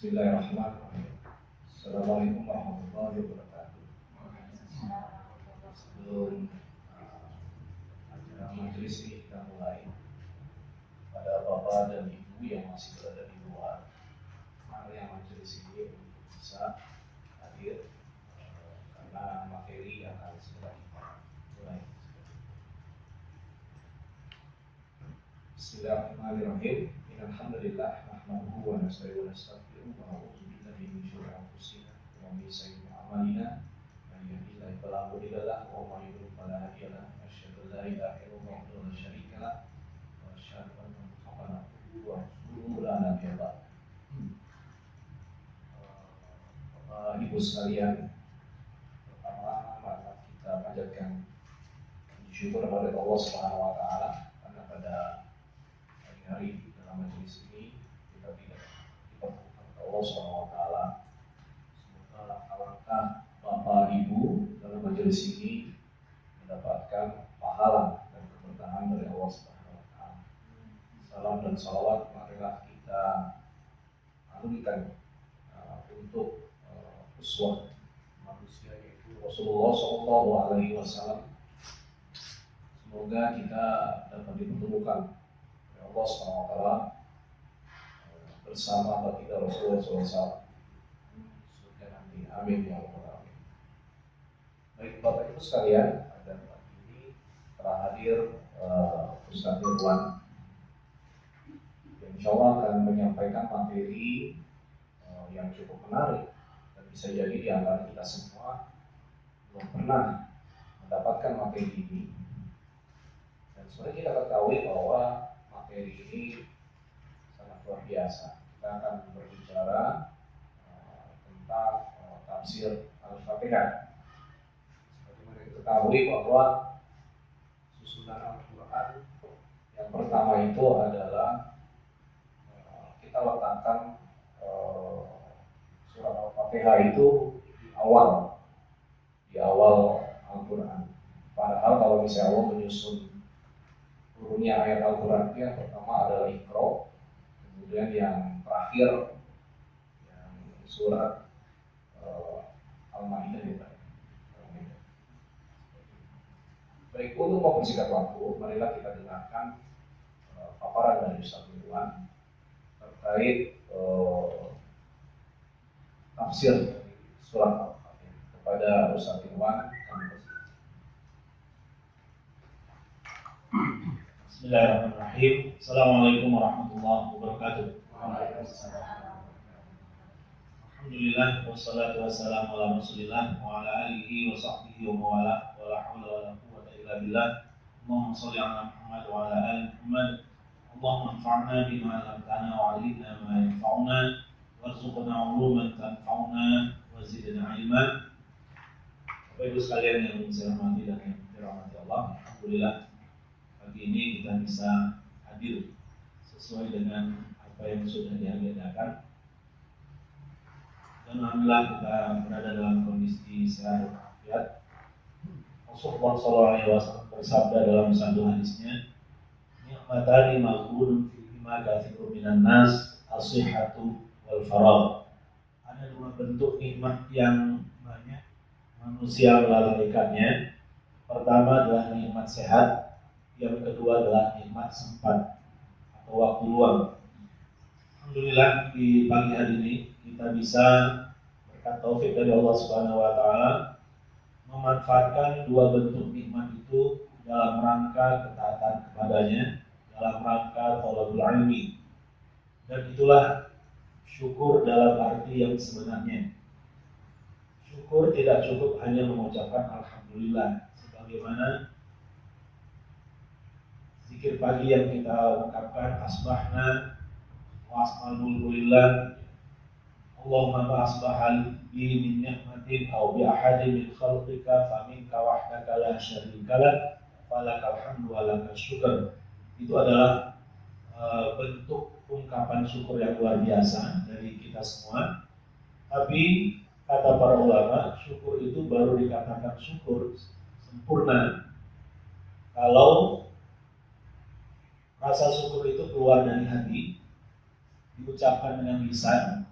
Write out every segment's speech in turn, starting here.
Bismillahirrahmanirrahim. Assalamualaikum warahmatullahi wabarakatuh. Sebelum acara majelis ini kita mulai, pada bapak dan ibu yang masih berada di luar, mari yang majelis ini bisa hadir karena materi akan segera kita mulai. Bismillahirrahmanirrahim. Alhamdulillah, nahmaduhu wa nasta'inuhu wa nastaghfiruh wa na'udzu billahi min syururi anfusina wa min sayyiati a'malina. Man yahdihillahu fala mudilla lahu wa man yudlil fala hadiya lahu. Asyhadu an la ilaha illallah wahdahu la syarika lahu wa asyhadu anna Muhammadan abduhu wa rasuluhu la nabiyya ba'dahu. Bapak Ibu sekalian, pertama mari kita panjatkan syukur kepada Allah Subhanahu wa taala karena pada hari majelis ini kita tidak dipertemukan oleh Allah SWT. Semoga langkah-langkah Bapak Ibu dalam majelis ini mendapatkan pahala dan keberkahan dari Allah SWT. Salam dan salawat marilah kita anunkan untuk uswah manusia yaitu Rasulullah SAW. Semoga kita dapat dipertemukan Allah SWT bersama baginda Rasulullah SAW surga nanti. Amin ya rabbal alamin. Baik Bapak Ibu sekalian, pada pagi ini telah hadir Ustaz Irwan yang insya Allah akan menyampaikan materi yang cukup menarik dan bisa jadi di antara kita semua belum pernah mendapatkan materi ini. Dan sebenarnya kita ketahui bahwa materi ini sangat luar biasa. Kita akan berbicara tentang tafsir Al-Fatihah. Sebagaimana kita ketahui bahwa susunan Al-Quran yang pertama itu adalah kita letakkan surat Al-Fatihah itu di awal Al-Quran. Padahal kalau misalnya Allah menyusun turunnya ayat Al-Quran yang pertama adalah Iqra, kemudian yang terakhir yang surat Al-Maidah ya Pak. Baik, untuk mempersingkat waktu, marilah kita dengarkan paparan dari Ustaz Irwan terkait tafsir surat Al-Fatihah. Kepada Ustaz Irwan, Bismillahirrahmanirrahim. Assalamualaikum warahmatullahi wabarakatuh. Alhamdulillah wassalatu wassalamu ala Rasulillah wa ala alihi wa sahbihi wa mawala wa la haula wa la quwwata illa billah. Allahumma shalli ala Muhammad wa ala ali Muhammad. Allahumma anfa'na bima 'allamtana wa 'allimna ma yanfa'una warzuqna 'uluman tanfa'una wa zidna 'ilma. Bapak Ibu sekalian yang saya hormati dan yang dirahmati Allah, alhamdulillah pagi ini kita bisa hadir sesuai dengan apa yang sudah diagendakan. Dan alhamdulillah kita berada dalam kondisi sehat walafiat. Rasulullah SAW bersabda dalam satu hadisnya, "Ni'matani maghbunun fihima katsirun minan nas, as-sihhatu wal faragh." Ada dua bentuk nikmat yang banyak manusia melalaikannya. Pertama adalah nikmat sehat. Yang kedua adalah nikmat sempat atau waktu luang. Alhamdulillah di pagi hari ini kita bisa berkat taufik dari Allah Subhanahu wa taala memanfaatkan dua bentuk nikmat itu dalam rangka ketaatan kepadanya, dalam rangka thalabul ilmi. Dan itulah syukur dalam arti yang sebenarnya. Syukur tidak cukup hanya mengucapkan alhamdulillah, sebagaimana zikir pagi yang kita ungkapkan, asbahna wa asmalulillah, Allahumma ma asbahal bi min ni'matin aw bi ahadin min khalqika fa minka wahdaka la syarika lak falakal hamdu wa lakal syukur. Itu adalah bentuk ungkapan syukur yang luar biasa dari kita semua. Tapi kata para ulama, syukur itu baru dikatakan syukur sempurna kalau rasa syukur itu keluar dari hati, diucapkan dengan lisan,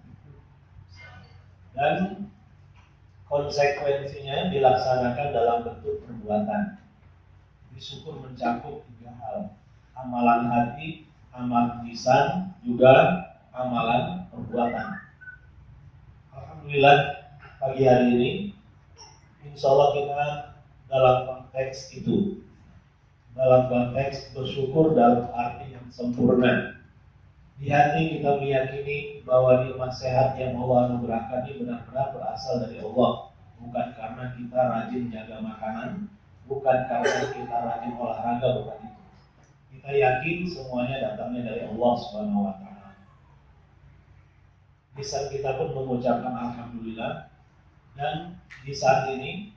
dan konsekuensinya dilaksanakan dalam bentuk perbuatan. Jadi syukur mencakup 3 hal: amalan hati, amal lisan, juga amalan perbuatan. Alhamdulillah pagi hari ini insya Allah kita dalam konteks itu, dalam konteks bersyukur dalam arti yang sempurna. Di hati kita meyakini bahwa nikmat sehat yang Allah anugerahkan ini benar-benar berasal dari Allah, bukan karena kita rajin jaga makanan, bukan karena kita rajin olahraga, bukan itu. Kita yakin semuanya datangnya dari Allah Subhanahu wa taala. Lisan kita pun mengucapkan alhamdulillah, dan di saat ini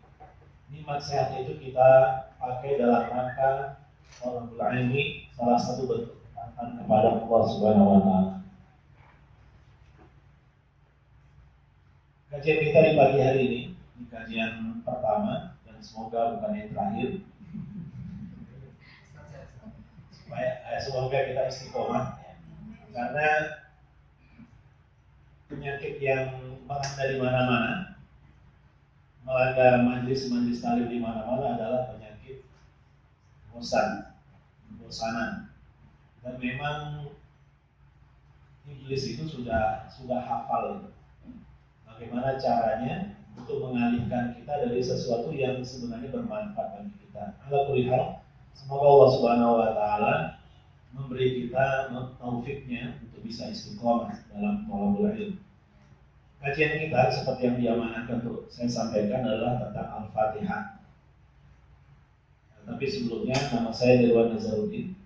nikmat sehat itu kita pakai dalam rangka thalabul ilmi, salah satu bentuk kepada Allah Subhanahu wa taala. Kajian kita di pagi hari ini, di kajian pertama dan semoga bukan yang terakhir. Semoga kita istiqomah, karena penyakit yang melanda di mana-mana, melanda majelis-majelis taklim di mana-mana adalah penyakit bosanan. Dan memang iblis itu sudah hafal bagaimana caranya untuk mengalihkan kita dari sesuatu yang sebenarnya bermanfaat bagi kita. Ala kulli hal, semoga Allah Subhanahu wa taala memberi kita taufiknya untuk bisa istiqomah dalam thalabul ilm. Kajian kita seperti yang diamanahkan untuk saya sampaikan adalah tentang Al-Fatihah. Tapi sebelumnya, nama saya Nirwan Nazaruddin.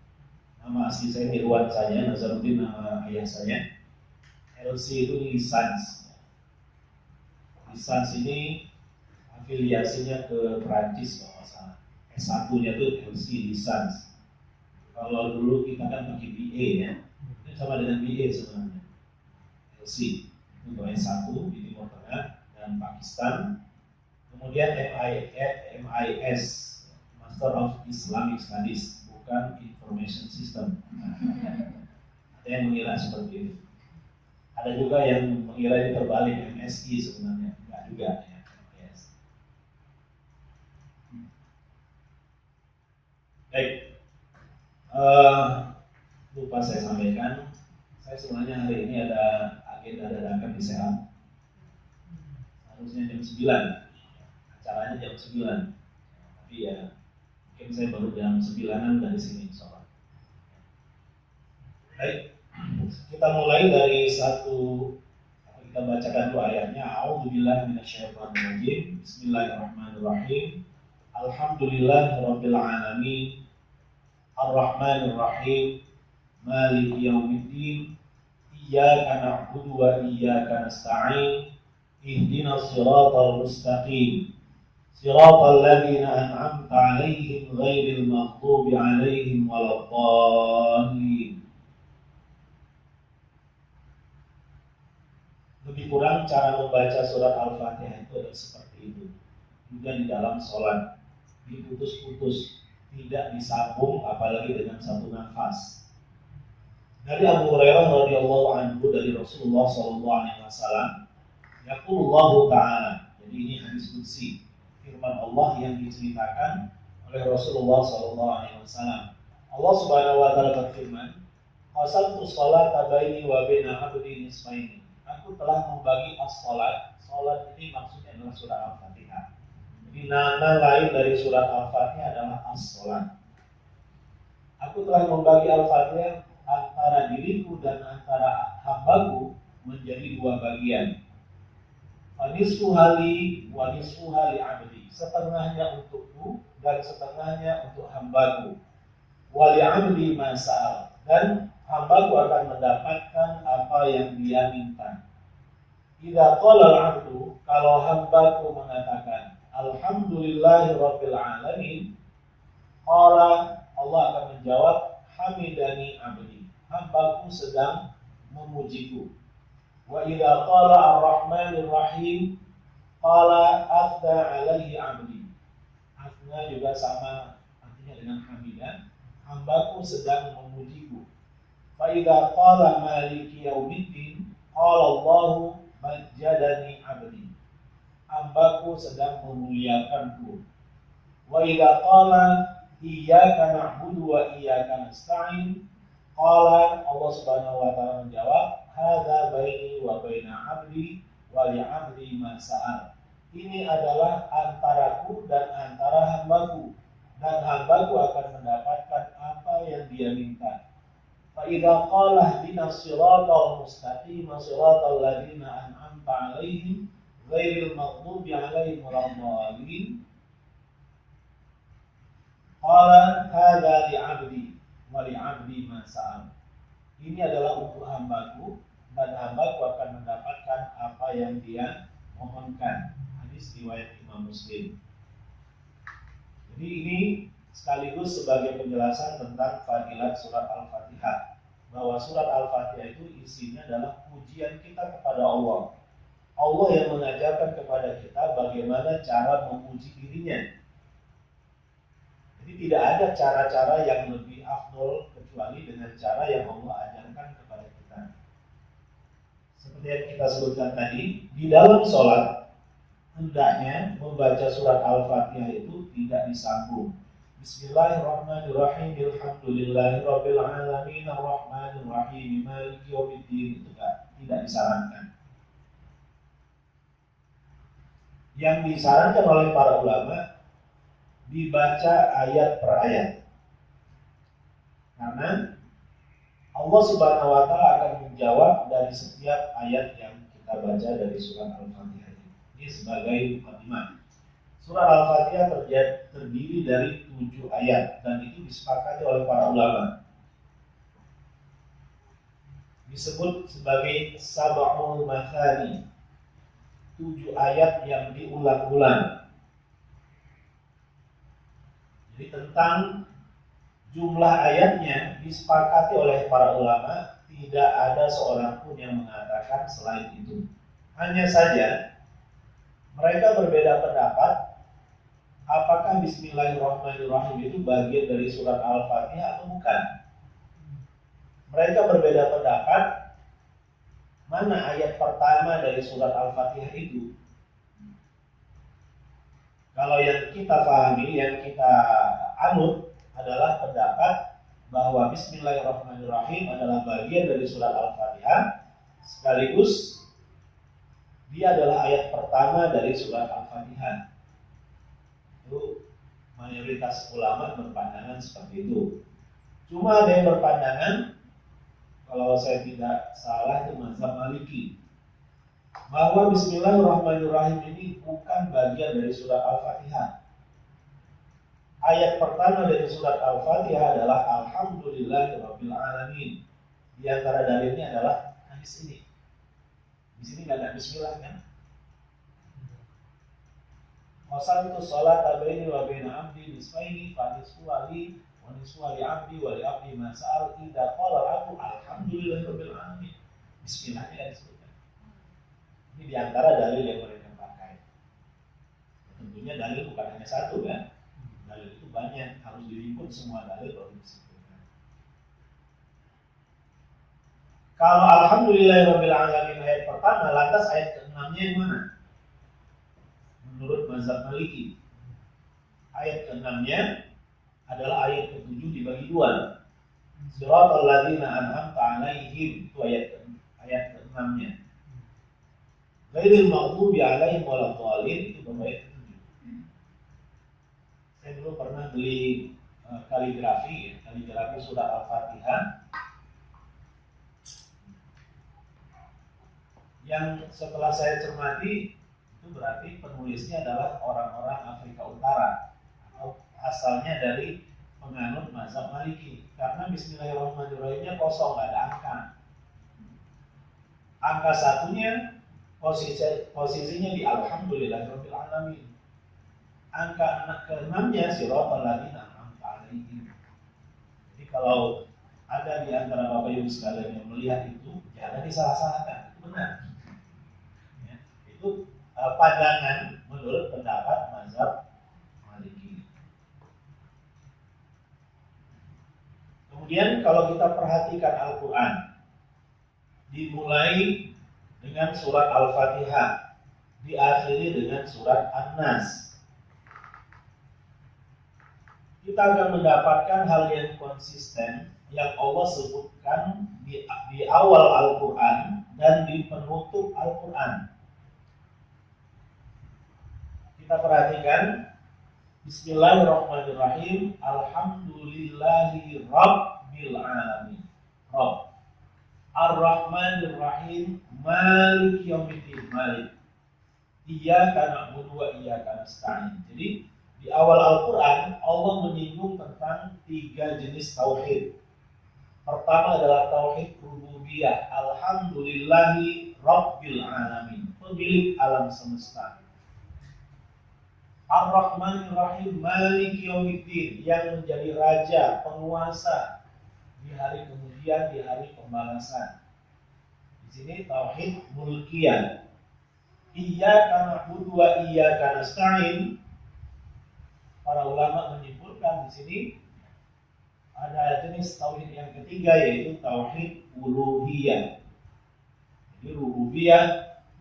Nama asli saya Nirwan saja, Nazaruddin nama ayah saya. LC itu lisans. Lisans ini afiliasinya ke Prancis kalau nggak salah. S1-nya itu LC lisans. Kalau dulu kita kan pakai BA ya, itu sama dengan BA sebenarnya. LC untuk S1 di Timur Tengah dan Pakistan. Kemudian MIS, Master of Islamic Studies, bukan Information System. Ada yang mengira seperti itu. Ada juga yang mengira itu terbalik, MSI sebenarnya. Enggak juga ya. Yes. Baik. Lupa saya sampaikan, saya sebenarnya hari ini ada agenda dadakan di Sehat. Harusnya jam 9. Acaranya jam 9. Tapi ya mungkin saya baru jam 9-an dari sini insyaallah. Baik, kita mulai dari kita bacakan dulu ayatnya. A'udzubillahi minasyaitonirrajim. Bismillahirrahmanirrahim. Alhamdulillahirabbil alamin. Ar-Rahmanir-Rahim. Maliki yaumiddin. Iyyaka na'budu wa iyyaka nasta'in. Ihdinas siratal mustaqim. Siratal ladzina an'amta 'alaihim ghairil maghdubi 'alaihim waladdallin. Lebih kurang cara membaca surat Al-Fatihah itu adalah seperti itu. Juga di dalam sholat, diputus-putus, tidak disambung apalagi dengan satu nafas. Dari Abu Hurairah radhiyallahu anhu dari Rasulullah sallallahu alaihi wasallam, yaqulullahu ta'ala. Jadi ini hadis qudsi, firman Allah yang diceritakan oleh Rasulullah sallallahu alaihi wasallam. Allah Subhanahu wa taala berfirman, "Qasamtu sholata baini wa baina 'abdi nisfaini." Aku telah membagi as-salat. Salat ini maksudnya adalah surat Al-Fatihah. Jadi nama lain dari surat Al-Fatihah adalah as-salat. Aku telah membagi Al-Fatihah antara diriku dan antara hambaku menjadi 2 bagian. Nisfu hali wa nisfu hali abdi. Setengahnya untukku dan setengahnya untuk hambaku. Wali abdi masal. Dan hambaku akan mendapatkan apa yang dia minta. Idza qala al-'abdu, kalau hambaku mengatakan alhamdulillahirabbil alamin, qala, Allah akan menjawab hamidani abdi, hambaku sedang memujiku. Wa idza qala ar-rahmanir rahim, qala afda 'alaihi abdi. Afda juga sama artinya dengan hamidan, hambaku sedang memujiku. Fa idza qala maliki yaumiddin, qala Allahu majjadani abdi. hambaku sedang memuliakanku. Wa idza qala iyyaka na'budu wa iyyaka nasta'in, qala Allah Subhanahu wa taala menjawab, hadza baini wa baina 'abdi wa li 'abdi ma sa'al. Ini adalah antaraku dan antara hambaku, dan hambaku akan mendapatkan apa yang dia minta. Fa idza qala ihdinas siratal mustaqim siratal ladzina an'amta 'alaihim ghairil maghdubi 'alaihim waladdallin, qala hadza li 'abdi wa li 'abdi ma sa'al. Ini adalah untuk hambaku dan hambaku akan mendapatkan apa yang dia mohonkan. Hadis riwayat Imam Muslim. Jadi ini sekaligus sebagai penjelasan tentang fadilat surat Al-Fatihah, bahwa surat Al-Fatihah itu isinya adalah pujian kita kepada Allah. Allah yang mengajarkan kepada kita bagaimana cara memuji dirinya. Jadi tidak ada cara-cara yang lebih afdol kecuali dengan cara yang Allah ajarkan kepada kita. Seperti yang kita sebutkan tadi, di dalam sholat hendaknya membaca surat Al-Fatihah itu tidak disambung. Bismillahirrahmanirrahim, alhamdulillahirabbil alamin, arrahmanirrahim, maliki yaumiddin, itu tidak disarankan. Yang disarankan oleh para ulama dibaca ayat per ayat. Karena Allah Subhanahu wa taala akan menjawab dari setiap ayat yang kita baca dari surat Al-Fatihah. Ini sebagai mukadimah. Surah Al-Fatihah terdiri dari 7 ayat dan itu disepakati oleh para ulama. Disebut sebagai sab'ul mathani, 7 ayat yang diulang-ulang. Jadi tentang jumlah ayatnya disepakati oleh para ulama, tidak ada seorang pun yang mengatakan selain itu. Hanya saja mereka berbeda pendapat apakah Bismillahirrahmanirrahim itu bagian dari surat Al-Fatihah atau bukan. Mereka berbeda pendapat mana ayat pertama dari surat Al-Fatihah itu. Kalau yang kita pahami, yang kita anut adalah pendapat bahwa Bismillahirrahmanirrahim adalah bagian dari surat Al-Fatihah, sekaligus dia adalah ayat pertama dari surat Al-Fatihah. Itu mayoritas ulama berpandangan seperti itu. Cuma ada yang berpandangan, kalau saya tidak salah itu mazhab Maliki, bahwa Bismillahirrahmanirrahim ini bukan bagian dari surat Al-Fatihah. Ayat pertama dari surat Al-Fatihah adalah Alhamdulillahirabbil alamin. Di antara dalilnya adalah hadis ini. Di sini nggak ada Bismillah kan? Wasaltu sholat baini wa baina abdi nisfaini fa nisfu li wa nisfu li abdi wa li abdi ma sa'al idza qala aku alhamdulillahirabbil alamin. Bismillah tidak disebutkan. Ini di antara dalil yang mereka pakai. Tentunya dalil bukan hanya satu kan? Dalil itu banyak, harus dihimpun semua dalil baru disebutkan. Kalau alhamdulillahirabbil alamin ayat pertama, lantas ayat ke-6-nya yang mana? Menurut mazhab Maliki, ayat ke-6-nya adalah ayat ke-7 dibagi 2. Siratal ladzina an'amta 'alaihim, itu ayat ke-6-nya. Ghairil maghdubi 'alaihim waladdallin, itu ayat ke-7. Saya dulu pernah beli kaligrafi surat Al-Fatihah. Yang setelah saya cermati, itu berarti penulisnya adalah orang-orang Afrika Utara atau asalnya dari penganut mazhab Maliki. Karena Bismillahirrahmanirrahimnya kosong, nggak ada angka. Angka satunya posisinya di Alhamdulillahirabbil alamin. Angka ke-6-nya siratal ladzina an'amta 'alaihim. Jadi kalau ada di antara Bapak Ibu sekalian yang melihat itu, jangan disalah-salahkan, itu benar. Itu pandangan menurut pendapat mazhab Maliki. Kemudian kalau kita perhatikan Al-Quran, dimulai dengan surat Al-Fatihah. diakhiri dengan surat An-Nas. Kita akan mendapatkan hal yang konsisten yang Allah sebutkan di awal Al-Quran dan di penutup Al-Quran. Kita perhatikan, Bismillahirrahmanirrahim, Alhamdulillahi Rabbil Alamin. Rabb, Ar-Rahmanirrahim, Malik Yaumiddin, Malik. Iyyaka na'budu wa iyyaka nasta'in. Jadi di awal Al-Quran Allah menyinggung tentang 3 jenis tauhid. Pertama adalah tauhid rububiyah, Alhamdulillahi Rabbil Alamin, pemilik alam semesta. Ar-Rahmanir-Rahim, Maliki Yaumiddin, yang menjadi raja, penguasa di hari kemudian, di hari pembalasan. Di sini tauhid mulkiyah. Iyyaka na'budu wa iyyaka nasta'in. Para ulama menyimpulkan di sini ada jenis tauhid yang ketiga, yaitu tauhid uluhiyah. Jadi rububiyah,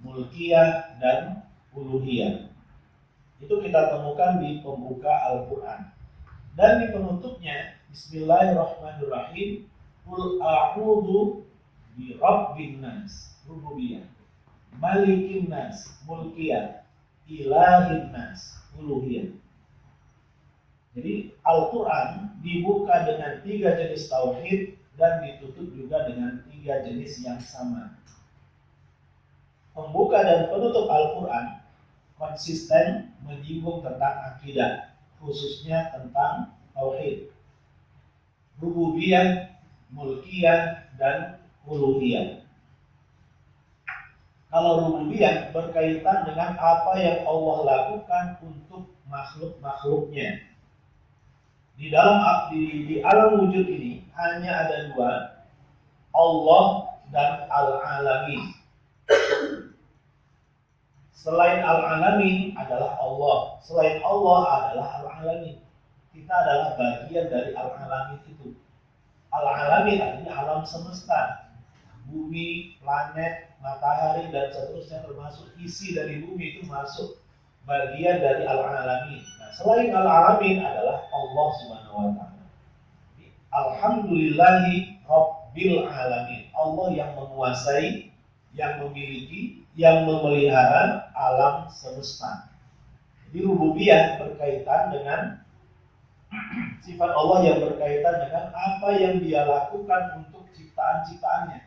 mulkiyah, dan uluhiyah. Itu kita temukan di pembuka Al-Quran. Dan di penutupnya, Bismillahirrahmanirrahim, Qul a'udzu bi rabbin nas, rububiyah, malikin nas, mulkiyah, ilahin nas, uluhiyah. Jadi Al-Quran dibuka dengan 3 jenis tauhid dan ditutup juga dengan 3 jenis yang sama. Pembuka dan penutup Al-Quran konsisten menyinggung tentang akidah, khususnya tentang tauhid, rububiyah, mulkiyah, dan uluhiyah. Kalau rububiyah berkaitan dengan apa yang Allah lakukan untuk makhluk-makhluknya. Di alam wujud ini hanya ada 2, Allah dan Al-Alamin. Selain Al-Alamin adalah Allah, selain Allah adalah Al-Alamin. Kita adalah bagian dari Al-Alamin itu. Al-Alamin artinya alam semesta, bumi, planet, matahari, dan seterusnya, termasuk isi dari bumi itu masuk bagian dari Al-Alamin. Nah, selain Al-Alamin adalah Allah Subhanahu wa Ta'ala. Alhamdulillahi Rabbil Alamin. Allah yang menguasai, yang memiliki, yang memelihara alam semesta. Jadi rububiyah berkaitan dengan sifat Allah yang berkaitan dengan apa yang Dia lakukan untuk ciptaan-ciptaannya.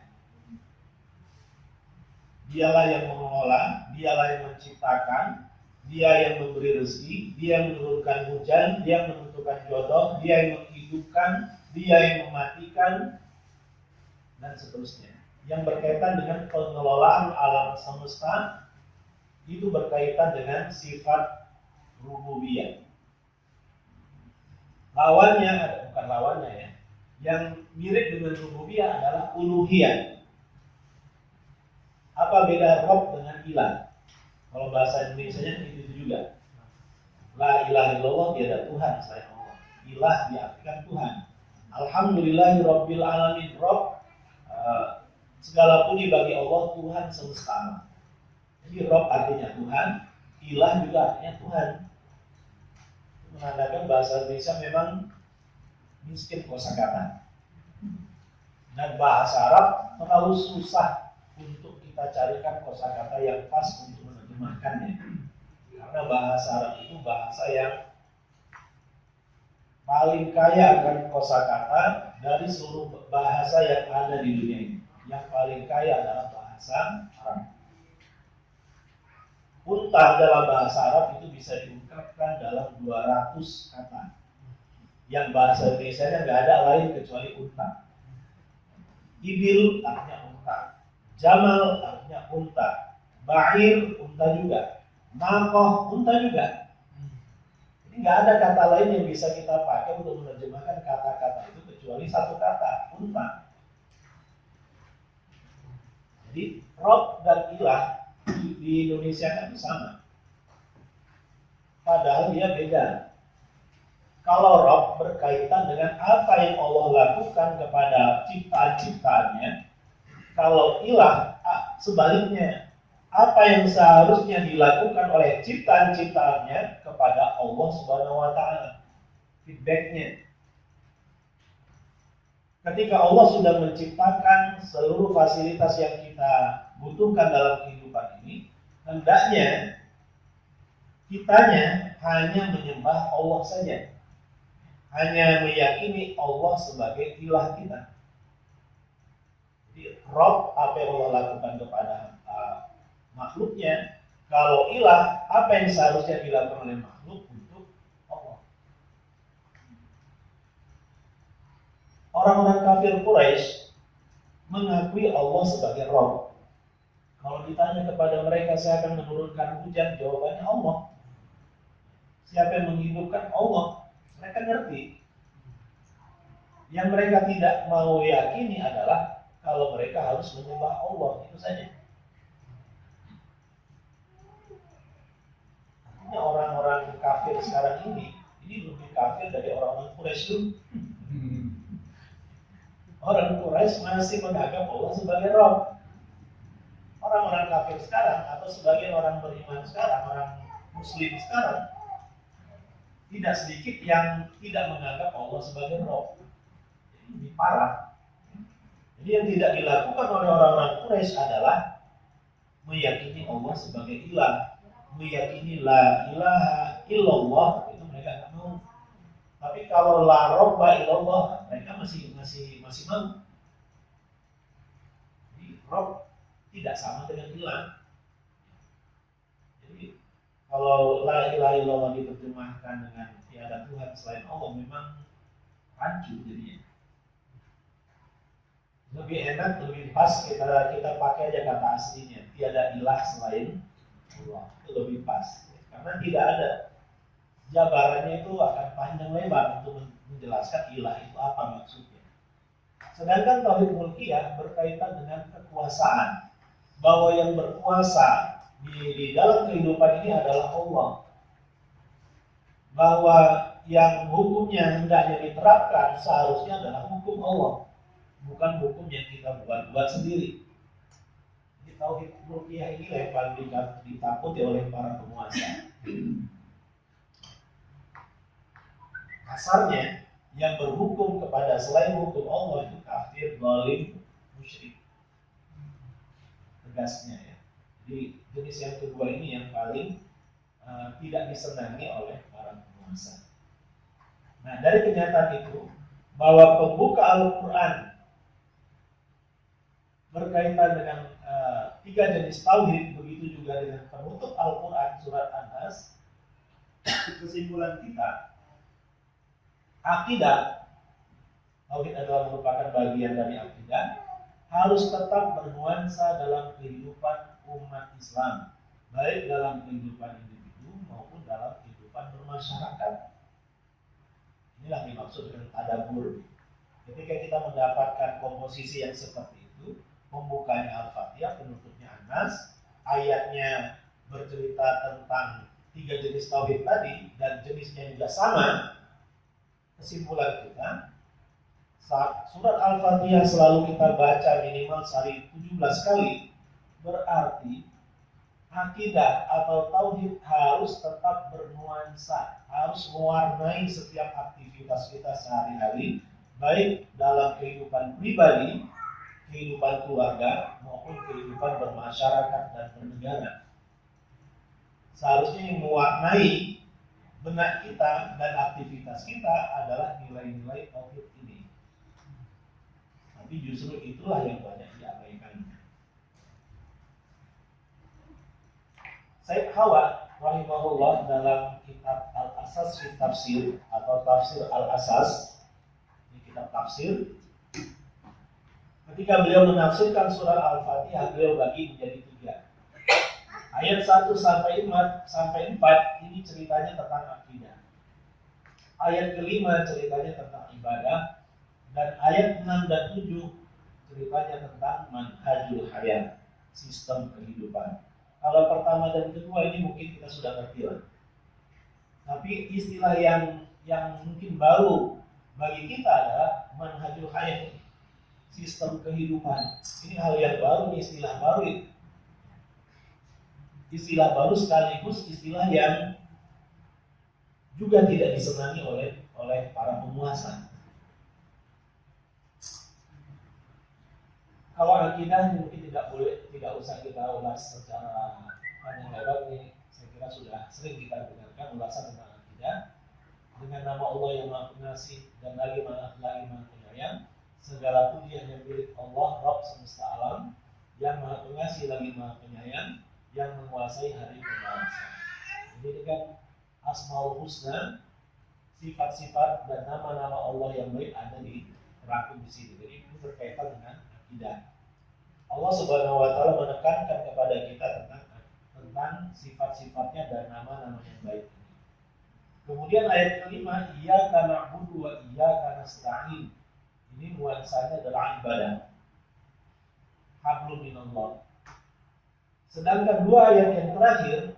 Dialah yang mengelola, Dialah yang menciptakan, Dia yang memberi rezeki, Dia yang menurunkan hujan, Dia yang menentukan jodoh, Dia yang menghidupkan, Dia yang mematikan, dan seterusnya. Yang berkaitan dengan pengelolaan alam semesta itu berkaitan dengan sifat rububiyah. Lawannya, bukan lawannya ya, yang mirip dengan rububiyah adalah uluhiyah. Apa beda Rabb dengan ilah? Kalau bahasa Indonesianya itu juga. La ilaha illallah, tiada Tuhan selain Allah. Ilah diartikan Tuhan. Alhamdulillahi Rabbil Alamin. Rabb, segala puji bagi Allah, Tuhan semesta alam. Jadi Rabb artinya Tuhan, ilah juga artinya Tuhan. Menandakan bahasa Indonesia memang miskin kosakata. Dan bahasa Arab terlalu susah untuk kita carikan kosakata yang pas untuk menerjemahkannya. Karena bahasa Arab itu bahasa yang paling kaya akan kosakata dari seluruh bahasa yang ada di dunia ini. Yang paling kaya adalah bahasa Arab. Unta dalam bahasa Arab itu bisa diungkapkan dalam 200 kata. Yang bahasa Indonesia-nya nggak ada lain kecuali unta. Ibil artinya unta, Jamal artinya unta, Ba'ir unta juga, Naqah unta juga. Jadi nggak ada kata lain yang bisa kita pakai untuk menerjemahkan kata-kata itu kecuali satu kata, unta. Jadi Rabb dan ilah di Indonesia kan sama, padahal dia beda. Kalau Rabb berkaitan dengan apa yang Allah lakukan kepada ciptaan-ciptaannya, kalau ilah sebaliknya, apa yang seharusnya dilakukan oleh ciptaan-ciptaannya kepada Allah Subhanahu wa taala. Feedbacknya. Ketika Allah sudah menciptakan seluruh fasilitas yang kita butuhkan dalam kehidupan ini, hendaknya kitanya hanya menyembah Allah saja. Hanya meyakini Allah sebagai ilah kita. Jadi Rob, apa yang Allah lakukan kepada makhluknya, kalau ilah, apa yang seharusnya dilakukan oleh makhluk untuk Allah. Orang-orang kafir Quraisy mengakui Allah sebagai Rob. Kalau ditanya kepada mereka, saya akan menurunkan hujan, jawabannya Allah. Siapa yang menghidupkan? Allah. Mereka ngerti. Yang mereka tidak mau yakini adalah kalau mereka harus menyembah Allah, itu saja. Artinya orang-orang kafir sekarang ini lebih kafir dari orang-orang Quraisy dulu. Orang Quraisy masih menganggap Allah sebagai Rabb. Orang-orang kafir sekarang atau sebagian orang beriman sekarang, orang Muslim sekarang, tidak sedikit yang tidak menganggap Allah sebagai Rabb. Jadi lebih parah. Jadi yang tidak dilakukan oleh orang-orang Quraisy adalah meyakini Allah sebagai ilah, meyakini la ilaha illallah, itu mereka nggak mau. Tapi kalau la robba illallah, mereka masih mau. Jadi Rob tidak sama dengan ilah. Jadi kalau la ilaha illallah diterjemahkan dengan tiada Tuhan selain Allah, memang rancu jadinya. Lebih enak, lebih pas kita pakai aja kata aslinya, tiada ilah selain Allah. Itu lebih pas, karena tidak ada. Jabarannya itu akan panjang lebar untuk menjelaskan ilah itu apa maksudnya. Sedangkan tauhid mulkiyah berkaitan dengan kekuasaan, bahwa yang berkuasa di dalam kehidupan ini adalah Allah, bahwa yang hukumnya hendaknya diterapkan seharusnya adalah hukum Allah, bukan hukum yang kita buat sendiri. Jadi tauhid mulkiyah ini yang paling ditakuti oleh para penguasa. Kasarnya, yang berhukum kepada selain hukum Allah itu kafir, zalim, musyrik. Tegasnya ya. Jadi jenis yang kedua ini yang paling tidak disenangi oleh para penguasa. Nah, dari kenyataan itu bahwa pembuka Al-Quran berkaitan dengan tiga jenis tauhid, begitu juga dengan penutup Al-Quran surat An-Nas, kesimpulan kita, akidah, tauhid adalah merupakan bagian dari akidah, harus tetap bernuansa dalam kehidupan umat Islam, baik dalam kehidupan individu maupun dalam kehidupan bermasyarakat. Inilah yang dimaksud dengan tadabbur. Ketika kita mendapatkan komposisi yang seperti itu, pembukanya Al-Fatihah, penutupnya An-Nas, ayatnya bercerita tentang tiga jenis tauhid tadi dan jenisnya juga sama. Kesimpulan kita, saat surat Al-Fatihah selalu kita baca minimal sehari 17 kali, berarti akidah atau tauhid harus tetap bernuansa, harus mewarnai setiap aktivitas kita sehari-hari, baik dalam kehidupan pribadi, kehidupan keluarga, maupun kehidupan bermasyarakat dan bernegara. Seharusnya yang mewarnai benak kita dan aktivitas kita adalah nilai-nilai tauhid ini. Tapi justru itulah yang banyak diabaikan. Sayyid Hawa rahimahullah dalam kitab Al-Asas fi Tafsir atau Tafsir Al-Asas, ini kitab tafsir, ketika beliau menafsirkan surah Al-Fatihah, beliau bagi menjadi 3. Ayat 1 sampai 4 ini ceritanya tentang akidah. Ayat kelima ceritanya tentang ibadah, dan ayat 6 dan 7 ceritanya tentang manhajul hayat, sistem kehidupan. Kalau pertama dan kedua ini mungkin kita sudah ngerti lah. Tapi istilah yang mungkin baru bagi kita adalah manhajul hayat, sistem kehidupan. Ini hal yang baru, istilah baru itu. istilah baru sekaligus istilah yang juga tidak disenangi oleh para penguasa. Kalau akidah mungkin tidak usah kita ulas secara panjang lebar, ini saya kira sudah sering kita dengarkan ulasan tentang akidah. Dengan nama Allah yang Maha Pengasih dan lagi Maha Penyayang, segala puji hanya milik Allah, Rabb semesta alam, yang Maha Pengasih lagi Maha Penyayang, yang menguasai hari pembalasan. Jadi dengan Asmaul Husna, sifat-sifat dan nama-nama Allah yang baik ada di terangkum di sini. Jadi itu berkaitan dengan akidah. Allah Subhanahu wa taala menekankan kepada kita tentang sifat-sifatnya dan nama-nama yang baik. Kemudian ayat kelima, iyyaka na'budu wa iyyaka nasta'in. Ini nuansanya adalah ibadah. Hablum minallah. Sedangkan dua ayat yang terakhir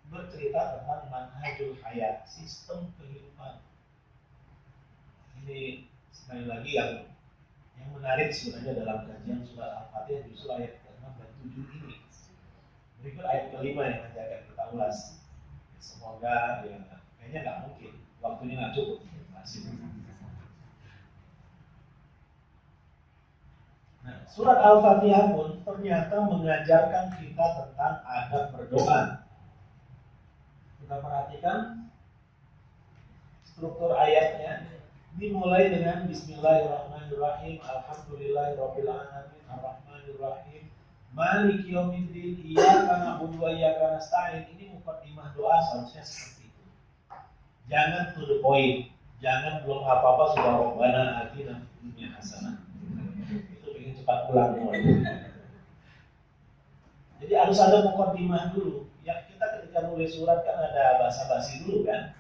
bercerita tentang manhajul hayat, sistem kehidupan. Ini sekali lagi yang menarik sebenarnya dalam kajian surat Al-Fatihah justru ayat ke-6 dan 7 ini. Berikut ayat kelima yang nanti akan kita ulas. Semoga ya kayaknya nggak mungkin, waktunya nggak cukup. Nah, surat Al-Fatihah pun ternyata mengajarkan kita tentang adab berdoa. Kita perhatikan struktur ayatnya. Dimulai dengan Bismillahirrahmanirrahim, Alhamdulillahirabbil alamin, Arrahmanirrahim, Maliki yaumiddin, Iyyaka na'budu wa iyyaka nasta'in. Ini mukadimah doa seharusnya seperti itu. Jangan to the point. Jangan belum apa-apa sudah Rabbana atina fid dunya hasanah. Itu ingin cepat pulang semua. Jadi harus ada mukadimah dulu. Ya kita ketika nulis surat kan ada basa-basi dulu kan.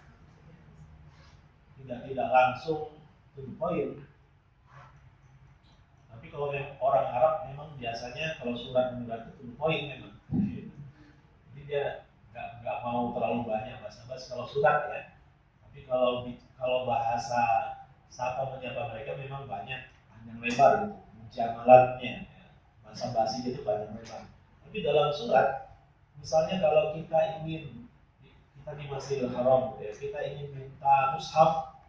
Tidak langsung to the point. Tapi kalau orang Arab memang biasanya kalau surat itu to the point memang. Jadi dia nggak mau terlalu banyak basa-basi kalau surat ya. Tapi kalau bahasa sapa menyapa mereka memang banyak panjang lebar gitu. Mujamalatnya ya. Basa-basi itu panjang lebar. Tapi dalam surat misalnya kalau kita ingin kita di Masjidil Haram ya, kita ingin minta mushaf,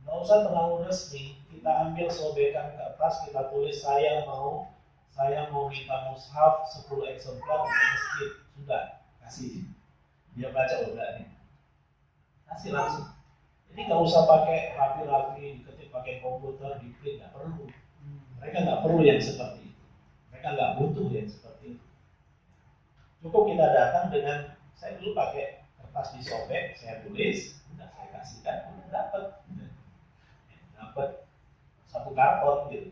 nggak usah terlalu resmi, kita ambil sobekan kertas, kita tulis saya mau minta mushaf 10 eksemplar untuk masjid, sudah kasih, dia baca udah nih, kasih langsung. Jadi nggak usah pakai rapi-rapi, diketik pakai komputer, di print, nggak perlu. Mereka nggak perlu yang seperti itu, mereka nggak butuh yang seperti itu. Cukup kita datang dengan, saya dulu pakai kertas disobek, saya tulis, udah saya kasihkan, udah dapat satu karton gitu.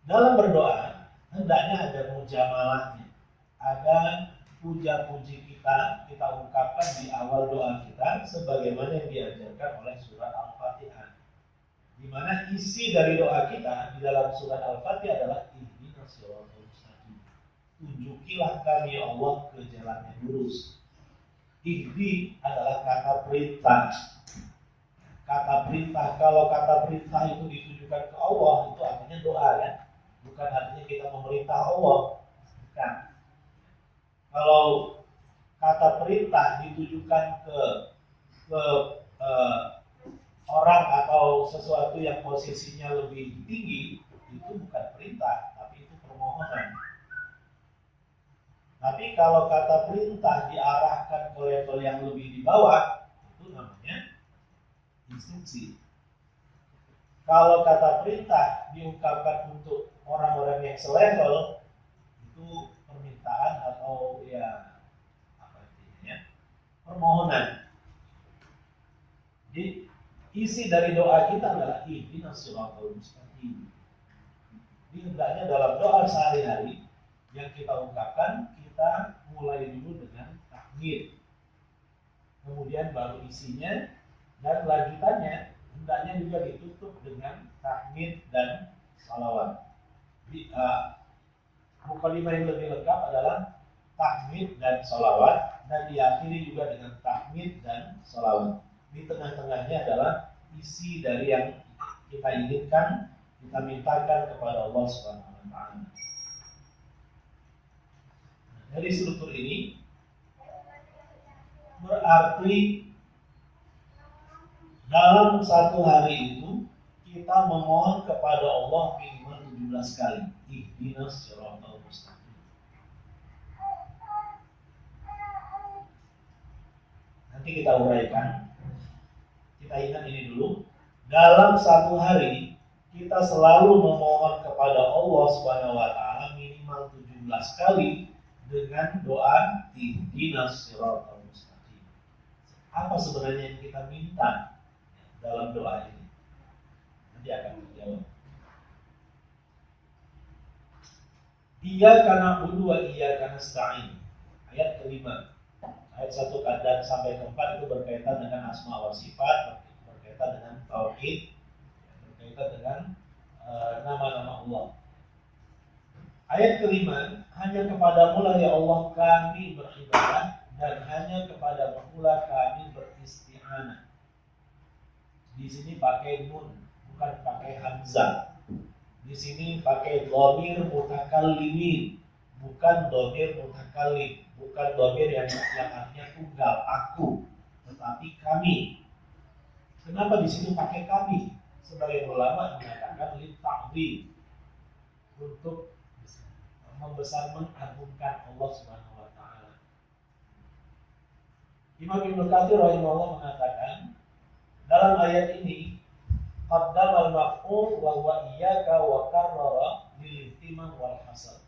Dalam berdoa hendaknya ada mujamalahnya, ada puja-puji kita ungkapkan di awal doa kita sebagaimana yang diajarkan oleh surat Al-Fatihah. Di mana isi dari doa kita di dalam surat Al-Fatihah adalah ihdinas siratal mustaqim. Tunjukilah kami ya Allah ke jalan yang lurus. Ihdi adalah kata perintah. Kata perintah, kalau kata perintah itu ditujukan ke Allah, itu artinya doa ya. Bukan artinya kita memerintah Allah. Bukan. Kalau kata perintah ditujukan ke orang atau sesuatu yang posisinya lebih tinggi, itu bukan perintah, tapi itu permohonan. Tapi kalau kata perintah diarahkan ke level yang lebih di bawah, itu namanya instruksi. Kalau kata perintah diungkapkan untuk orang-orang yang selevel, itu permintaan atau ya apa intinya? Permohonan. Jadi isi dari doa kita adalah ihdinas siratal mustaqim. Jadi hendaknya dalam doa sehari-hari yang kita ungkapkan, kita mulai dulu dengan tahmid. Kemudian baru isinya, dan lanjutannya hendaknya juga ditutup dengan tahmid dan salawat. Jadi mukadimah yang lebih lengkap adalah tahmid dan salawat, dan diakhiri juga dengan tahmid dan salawat. Di tengah-tengahnya adalah isi dari yang kita inginkan, kita mintakan kepada Allah Subhanahu wa taala. Dari struktur ini berarti dalam satu hari itu kita memohon kepada Allah minimal 17 kali. Ihdinas siratal mustaqim. Nanti kita uraikan. Kita ingat ini dulu. Dalam satu hari kita selalu memohon kepada Allah Subhanahu wa taala minimal 17 kali dengan doa ihdinas siratal mustaqim. Apa sebenarnya yang kita minta dalam doa ini? Nanti akan dijawab. Iyyaka na'budu wa iyyaka nasta'in. Ayat kelima. Ayat 1 dan sampai ke-4 itu berkaitan dengan asma wa sifat, berkaitan dengan tauhid, berkaitan dengan nama-nama Allah. Ayat kelima, hanya kepadamu lah ya Allah kami beribadah dan hanya kepadamu pula kami beristi'anah. Di sini pakai nun, bukan pakai hamzah. Di sini pakai dhamir mutakallimin, bukan dhamir mutakallim, bukan dhamir yang artinya tunggal, aku, tetapi kami. Kenapa di sini pakai kami? Sebagai ulama mengatakan litta'dhim, untuk membesar mengagungkan Allah Subhanahu wa taala. Imam Ibnu Katsir rahimahullah mengatakan dalam ayat ini qaddamal maf'ul wa huwa iyyaka wa karrara lil ihtimam wal hasad.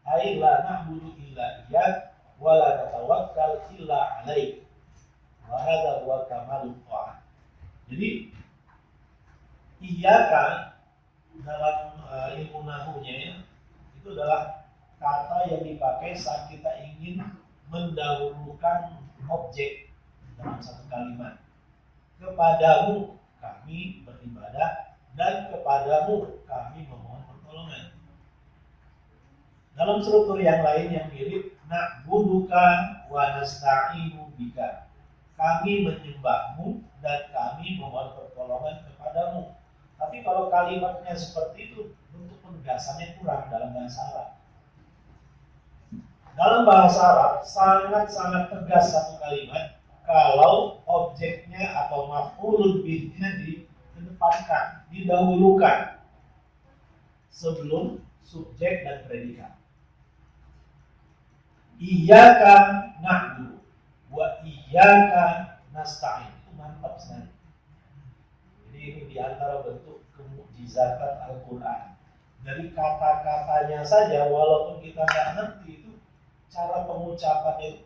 Ai la na'budu illa iyyak wa la natawakkal illa 'alaik. Wa hadha huwa kamalul ta'at. Jadi iyyaka dalam ilmu nahwunya itu adalah kata yang dipakai saat kita ingin mendahulukan objek dalam satu kalimat. Kepadamu kami beribadah dan kepadamu kami memohon pertolongan. Dalam struktur yang lain yang mirip, na'buduka wa nasta'inu bika. Kami menyembahmu dan kami memohon pertolongan kepadamu. Tapi kalau kalimatnya seperti itu, bentuk penegasannya kurang dalam bahasa Arab. Dalam bahasa Arab sangat-sangat tegas satu kalimat kalau objeknya atau maf'ulun bihnya dikedepankan, didahulukan sebelum subjek dan predikat. Iyyaka na'budu wa iyyaka nasta'in. Itu mantap sekali. Jadi ini diantara bentuk kemukjizatan Al-Quran. Dari kata-katanya saja, walaupun kita nggak ngerti itu, cara pengucapannya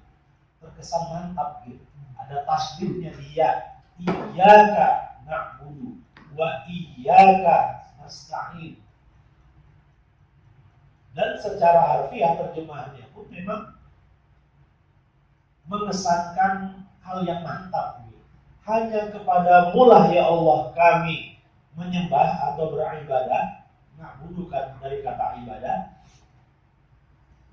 terkesan mantap gitu. Ada tasdidnya dia. Iyyaka na'budu wa iyyaka nasta'in. Dan secara harfiah terjemahannya pun memang mengesankan hal yang mantap gitu. Hanya kepadamu lah ya Allah kami menyembah atau beribadah. Na'budu kan dari kata ibadah.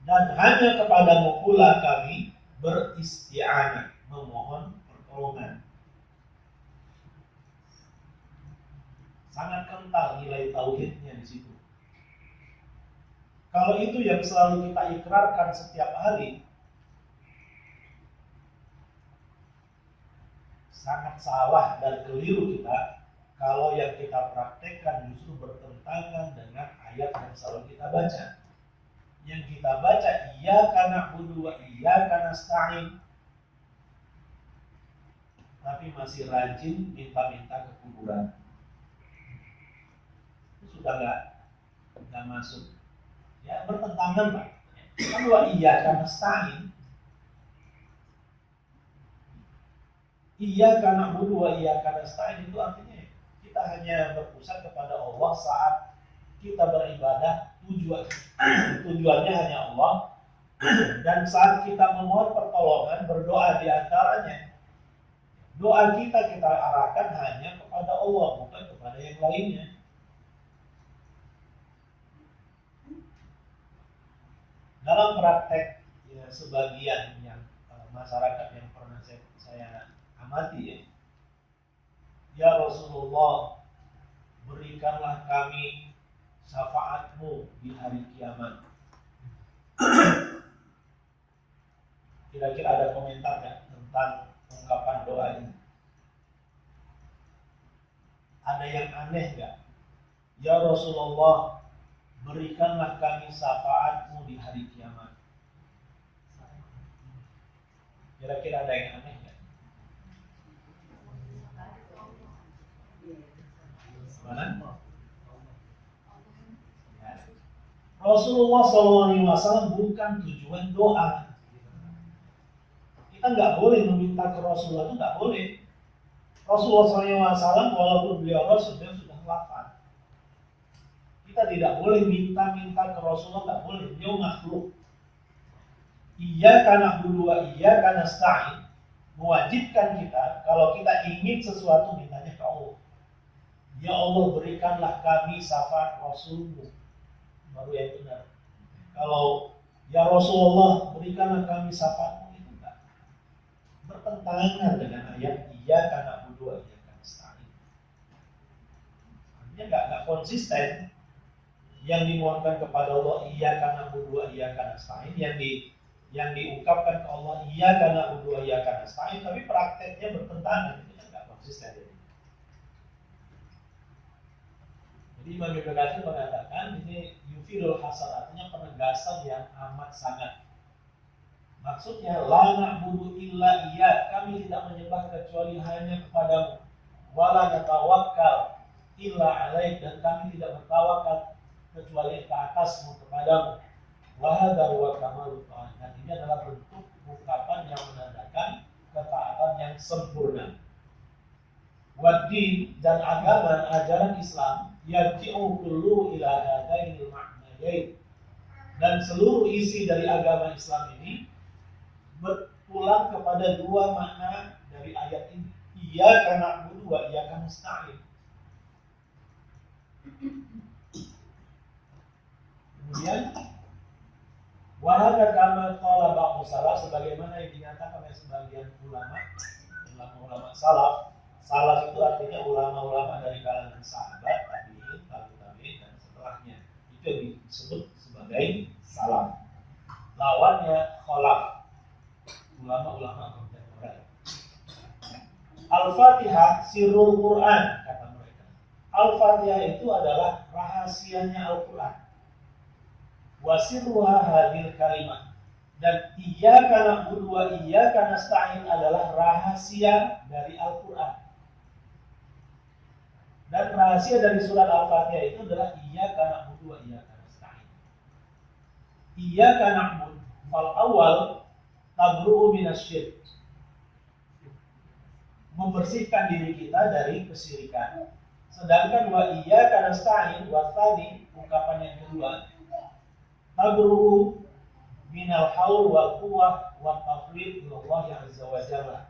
Dan hanya kepadamu pula kami beristi'anah, memohon pertolongan. Sangat kental nilai tauhidnya di situ. Kalau itu yang selalu kita ikrarkan setiap hari, sangat salah dan keliru kita kalau yang kita praktekkan justru bertentangan dengan ayat yang selalu kita baca. Yang kita baca iyyaka na'budu wa iyyaka nasta'in, tapi masih rajin minta-minta ke kuburan. Itu sudah nggak masuk. Ya bertentangan Pak. Kan wa iyyaka nasta'in. Iyyaka na'budu wa iyyaka nasta'in itu artinya kita hanya berpusat kepada Allah saat kita beribadah, tujuannya hanya Allah, dan saat kita memohon pertolongan, berdoa di antaranya, doa kita arahkan hanya kepada Allah, bukan kepada yang lainnya. Dalam praktek ya, sebagian yang masyarakat yang pernah saya amati ya Rasulullah, berikanlah kami syafaatmu di hari kiamat. Kira-kira ada komentar nggak tentang ungkapan doa ini? Ada yang aneh nggak? Ya Rasulullah, berikanlah kami syafaatmu di hari kiamat. Kira-kira ada yang aneh nggak? Mana? Ya. Rasulullah SAW bukan tujuan doa. Kita nggak boleh meminta ke Rasulullah, itu nggak boleh. Rasulullah SAW walaupun beliau Rasul dia sudah wafat. Kita tidak boleh minta-minta ke Rasulullah, nggak boleh. Beliau makhluk. Iyyaka na'budu wa iyyaka nasta'in mewajibkan kita kalau kita ingin sesuatu mintanya ke Allah. Ya Allah, berikanlah kami syafaat Rasulmu. Baru yang benar. Kalau ya Rasulullah, berikanlah kami syafaatmu, itu enggak bertentangan dengan ayat iyyaka na'budu wa iyyaka nasta'in. Artinya enggak konsisten. Yang dimohonkan kepada Allah iyyaka na'budu wa iyyaka nasta'in, yang diungkapkan ke Allah iyyaka na'budu wa iyyaka nasta'in, tapi prakteknya bertentangan, itu enggak konsisten. Jadi Imam Ibnu Katsir mengatakan ini yufidul hasan, artinya penegasan yang amat sangat. Maksudnya la na'budu illa iyyak, kami tidak menyembah kecuali hanya kepadamu. Wala natawakkal illa alaik, dan kami tidak bertawakal kecuali ke atasmu, kepadamu. Wa hadza huwa kamalul ta'at, dan ini adalah bentuk ungkapan yang menandakan ketaatan yang sempurna. Wad-din, dan agama, ajaran Islam, yarji'u kullu ila hadainil ma'nayain, dan seluruh isi dari agama Islam ini berpulang kepada dua makna dari ayat ini. Iyyaka na'budu wa iyyaka nasta'in. Kemudian wahada kama qala ba'd salaf, sebagaimana yang dinyatakan oleh sebagian ulama salaf. Salaf itu artinya ulama-ulama dari kalangan sahabat, tabi'in, tabi'in, dan setelahnya. Itu yang disebut sebagai salaf. Lawannya khalaf, ulama-ulama kontemporer. Al-Fatihah sirrul Quran, kata mereka. Al-Fatihah itu adalah rahasianya Al-Quran. Wa sirruha hadhil kalimat, dan iyyaka na'budu wa iyyaka nasta'in adalah rahasia dari Al-Quran. Dan rahasia dari surat Al-Fatihah itu adalah iyyaka na'budu wa iyyaka nasta'in. Iyyaka na'budu fal awal tabru'u minasyirik, membersihkan diri kita dari kesyirikan. Sedangkan wa iyyaka nasta'in wa tsani, ungkapan yang kedua, tabru'u minal haul wal quwwah wa tafwid ilallah azza wa jalla,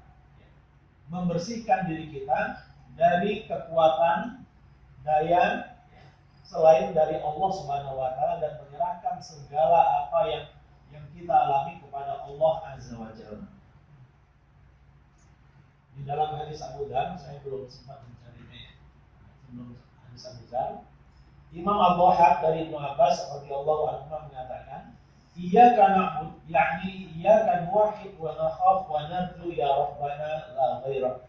membersihkan diri kita dari kekuatan daya selain dari Allah Subhanahu wa taala, dan menyerahkan segala apa yang kita alami kepada Allah Azza wa Jalla. Di dalam hadis Abu Dzar, saya belum sempat mencarinya. Sebelum hadis Abu Dzar, Imam Al-Dhahhak dari Ibnu Abbas radhiyallahu anhu mengatakan, iyyaka na'budu, yakni iyyaka nuwahhid wa nakhaf wa nad'u ya rabbana la ghairak.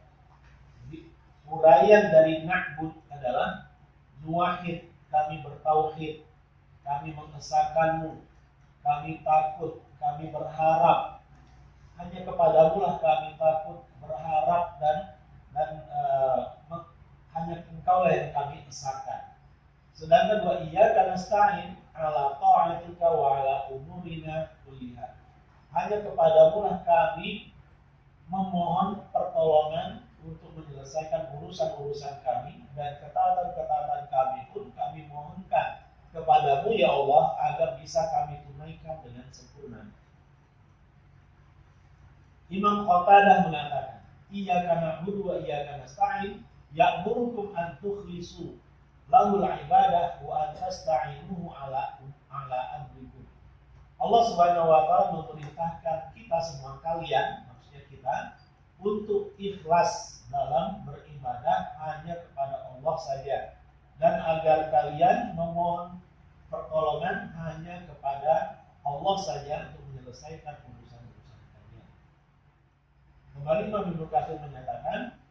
Uraian dari na'bud adalah nuwahid, kami bertauhid, kami mengesahkanmu, kami takut, kami berharap, hanya kepadamu lah kami takut, berharap, dan hanya engkau lah yang kami esahkan. Sedangkan wa iyyaka nasta'in ala ta'atika wa ala umurina kulliha, hanya kepadamu lah kami memohon pertolongan untuk menyelesaikan urusan-urusan kami, dan ketaatan-ketaatan kami pun kami mohonkan kepadamu ya Allah agar bisa kami tunaikan dengan sempurna. Imam Qatadah mengatakan, iyyaka na'budu wa iyyaka nasta'in ya'murukum an tukhlisu lahul ibadah wa an tasta'inuhu ala amrikum. Allah Subhanahu wa taala memerintahkan kita semua, kalian, maksudnya kita, untuk ikhlas dalam beribadah hanya kepada Allah saja, dan agar kalian memohon pertolongan hanya kepada Allah saja untuk menyelesaikan urusan-urusan kalian. Kembali Imam Ibnu Katsir menyatakan,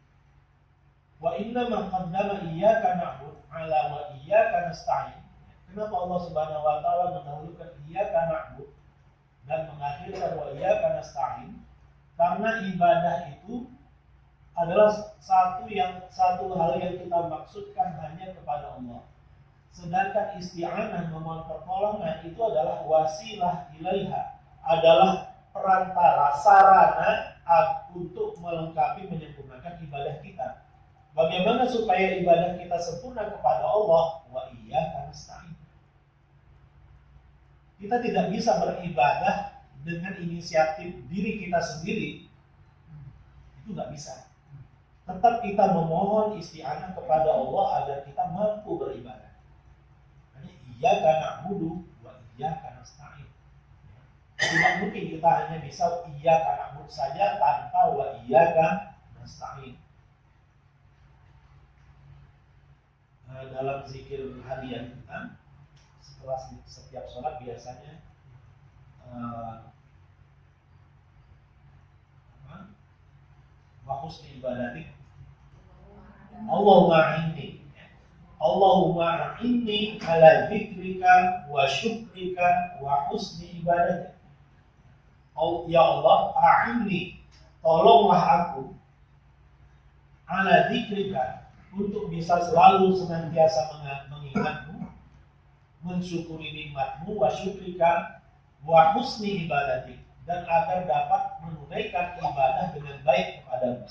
wa inna ma qaddama iyyaka na'budu ala wa iyyaka nasta'in. Kenapa Allah Subhanahu wa taala mendahulukan iyyaka na'budu dan mengakhirkan wa iyyaka nasta'in? Karena ibadah itu adalah satu hal yang kita maksudkan hanya kepada Allah. Sedangkan isti'anah, memohon pertolongan, itu adalah wasilah ilaiha, adalah perantara, sarana untuk melengkapi, menyempurnakan ibadah kita. Bagaimana supaya ibadah kita sempurna kepada Allah? Wa iyyaka nasta'in. Kita tidak bisa beribadah dengan inisiatif diri kita sendiri. Itu nggak bisa. Tetap kita memohon isti'anah kepada Allah agar kita mampu beribadah. Hanya iyyaka na'budu wa iyyaka nasta'in. Tidak mungkin kita hanya bisa iyyaka na'budu saja tanpa wa iyyaka nasta'in. Dalam zikir harian kita setelah setiap sholat biasanya wa husni ibadatik Allahumma inni ala dzikrika wa syukrika wa husni ibadatik. Ya Allah, a'inni, tolonglah aku ala dzikrika, untuk bisa selalu senantiasa mengingatmu, mensyukuri nikmatmu, wa syukrika wa husni ibadatik, dan agar dapat menunaikan ibadah dengan baik kepadamu.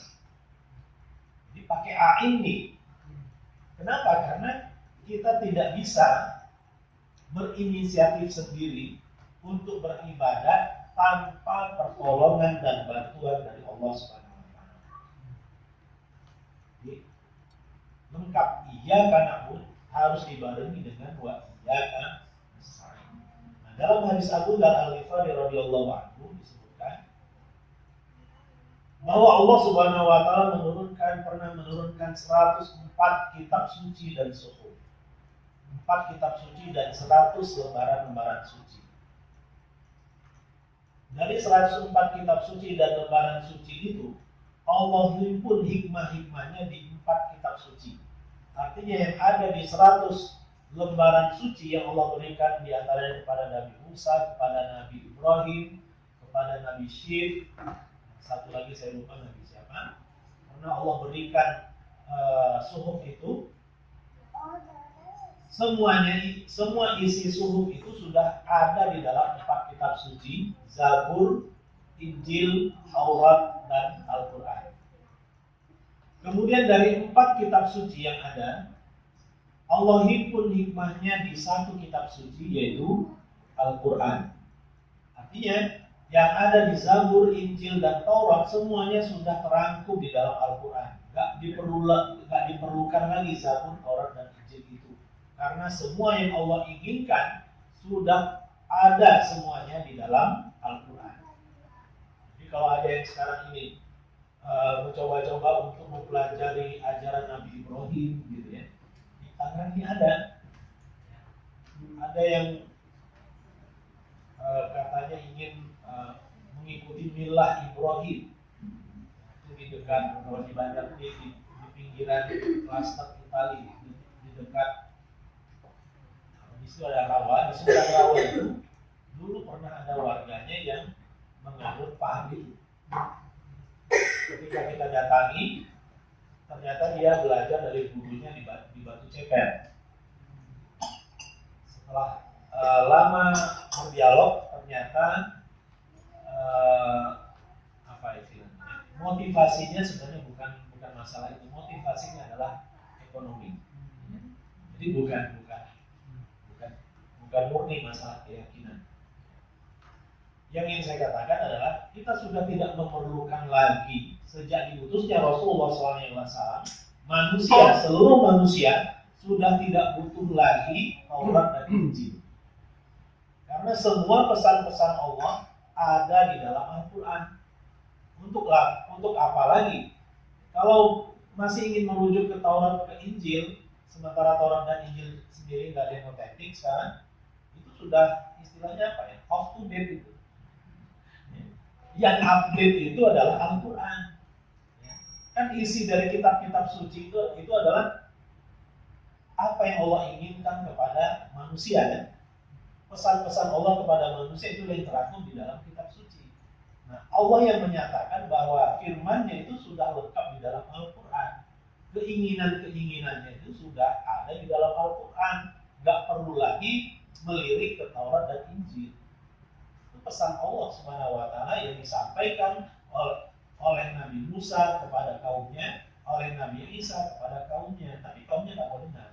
Jadi pakai a'inni. Kenapa? Karena kita tidak bisa berinisiatif sendiri untuk beribadah tanpa pertolongan dan bantuan dari Allah Subhanahu wa taala. Lengkap, iyyaka na'budu harus dibarengi dengan wa iyyaka nasta'in. Nah, dalam hadis Abu Dzar Al-Ghifari radhiyallahu anhu disebutkan bahwa Allah Subhanahu wa taala pernah menurunkan 104 kitab suci dan suhuf. 4 kitab suci dan 100 lembaran-lembaran suci. Dari 104 kitab suci dan lembaran suci itu, Allah himpun hikmah-hikmahnya di 4 kitab suci. Artinya yang ada di 100 lembaran suci yang Allah berikan di antaranya kepada Nabi Musa, kepada Nabi Ibrahim, kepada Nabi Syekh, satu lagi saya lupa Nabi siapa. Karena Allah berikan suhuf itu, semua isi suhuf itu sudah ada di dalam 4 kitab suci, Zabur, Injil, Taurat, dan Al-Quran. Kemudian dari 4 kitab suci yang ada, Allah himpun hikmahnya di 1 kitab suci, yaitu Al-Quran. Artinya yang ada di Zabur, Injil, dan Taurat semuanya sudah terangkum di dalam Al-Quran. Gak diperlukan lagi Zabur, Taurat, dan Injil itu, karena semua yang Allah inginkan sudah ada semuanya di dalam Al-Quran. Jadi kalau ada yang sekarang ini mencoba-coba untuk mempelajari ajaran Nabi Ibrahim gitu ya, di tangan ini ada yang katanya ingin mengikuti milah Ibrahim. Itu di dekat, kalau di Banjar di pinggiran Klaster Itali, di dekat di situ ada rawa. Di seberang rawa itu dulu pernah ada warganya yang menganut paham itu. Ketika kita datangi, ternyata dia belajar dari gurunya di Batu Ceper. Setelah lama berdialog, ternyata motivasinya sebenarnya bukan masalah itu. Motivasinya adalah ekonomi. Jadi bukan murni masalah keyakinan. Yang ingin saya katakan adalah kita sudah tidak memerlukan lagi, sejak diutusnya Rasulullah SAW, seluruh manusia sudah tidak butuh lagi Taurat dan Injil. Karena semua pesan-pesan Allah ada di dalam Al-Quran. Untuk apa lagi? Kalau masih ingin merujuk ke Taurat ke Injil, sementara Taurat dan Injil sendiri nggak ada yang otentik sekarang, itu sudah istilahnya apa ya? Off to date itu. Yang update itu adalah Al-Quran. Kan isi dari kitab-kitab suci itu adalah apa yang Allah inginkan kepada manusia, ya. Pesan-pesan Allah kepada manusia itu yang terangkum di dalam kitab suci. Nah, Allah yang menyatakan bahwa firman-Nya itu sudah lengkap di dalam Al-Quran. Keinginan-keinginannya itu sudah ada di dalam Al-Quran. Nggak perlu lagi melirik ke Taurat dan Injil. Itu pesan Allah SWT yang disampaikan oleh Nabi Musa kepada kaumnya, oleh Nabi Isa kepada kaumnya, tapi kaumnya nggak mau dengar.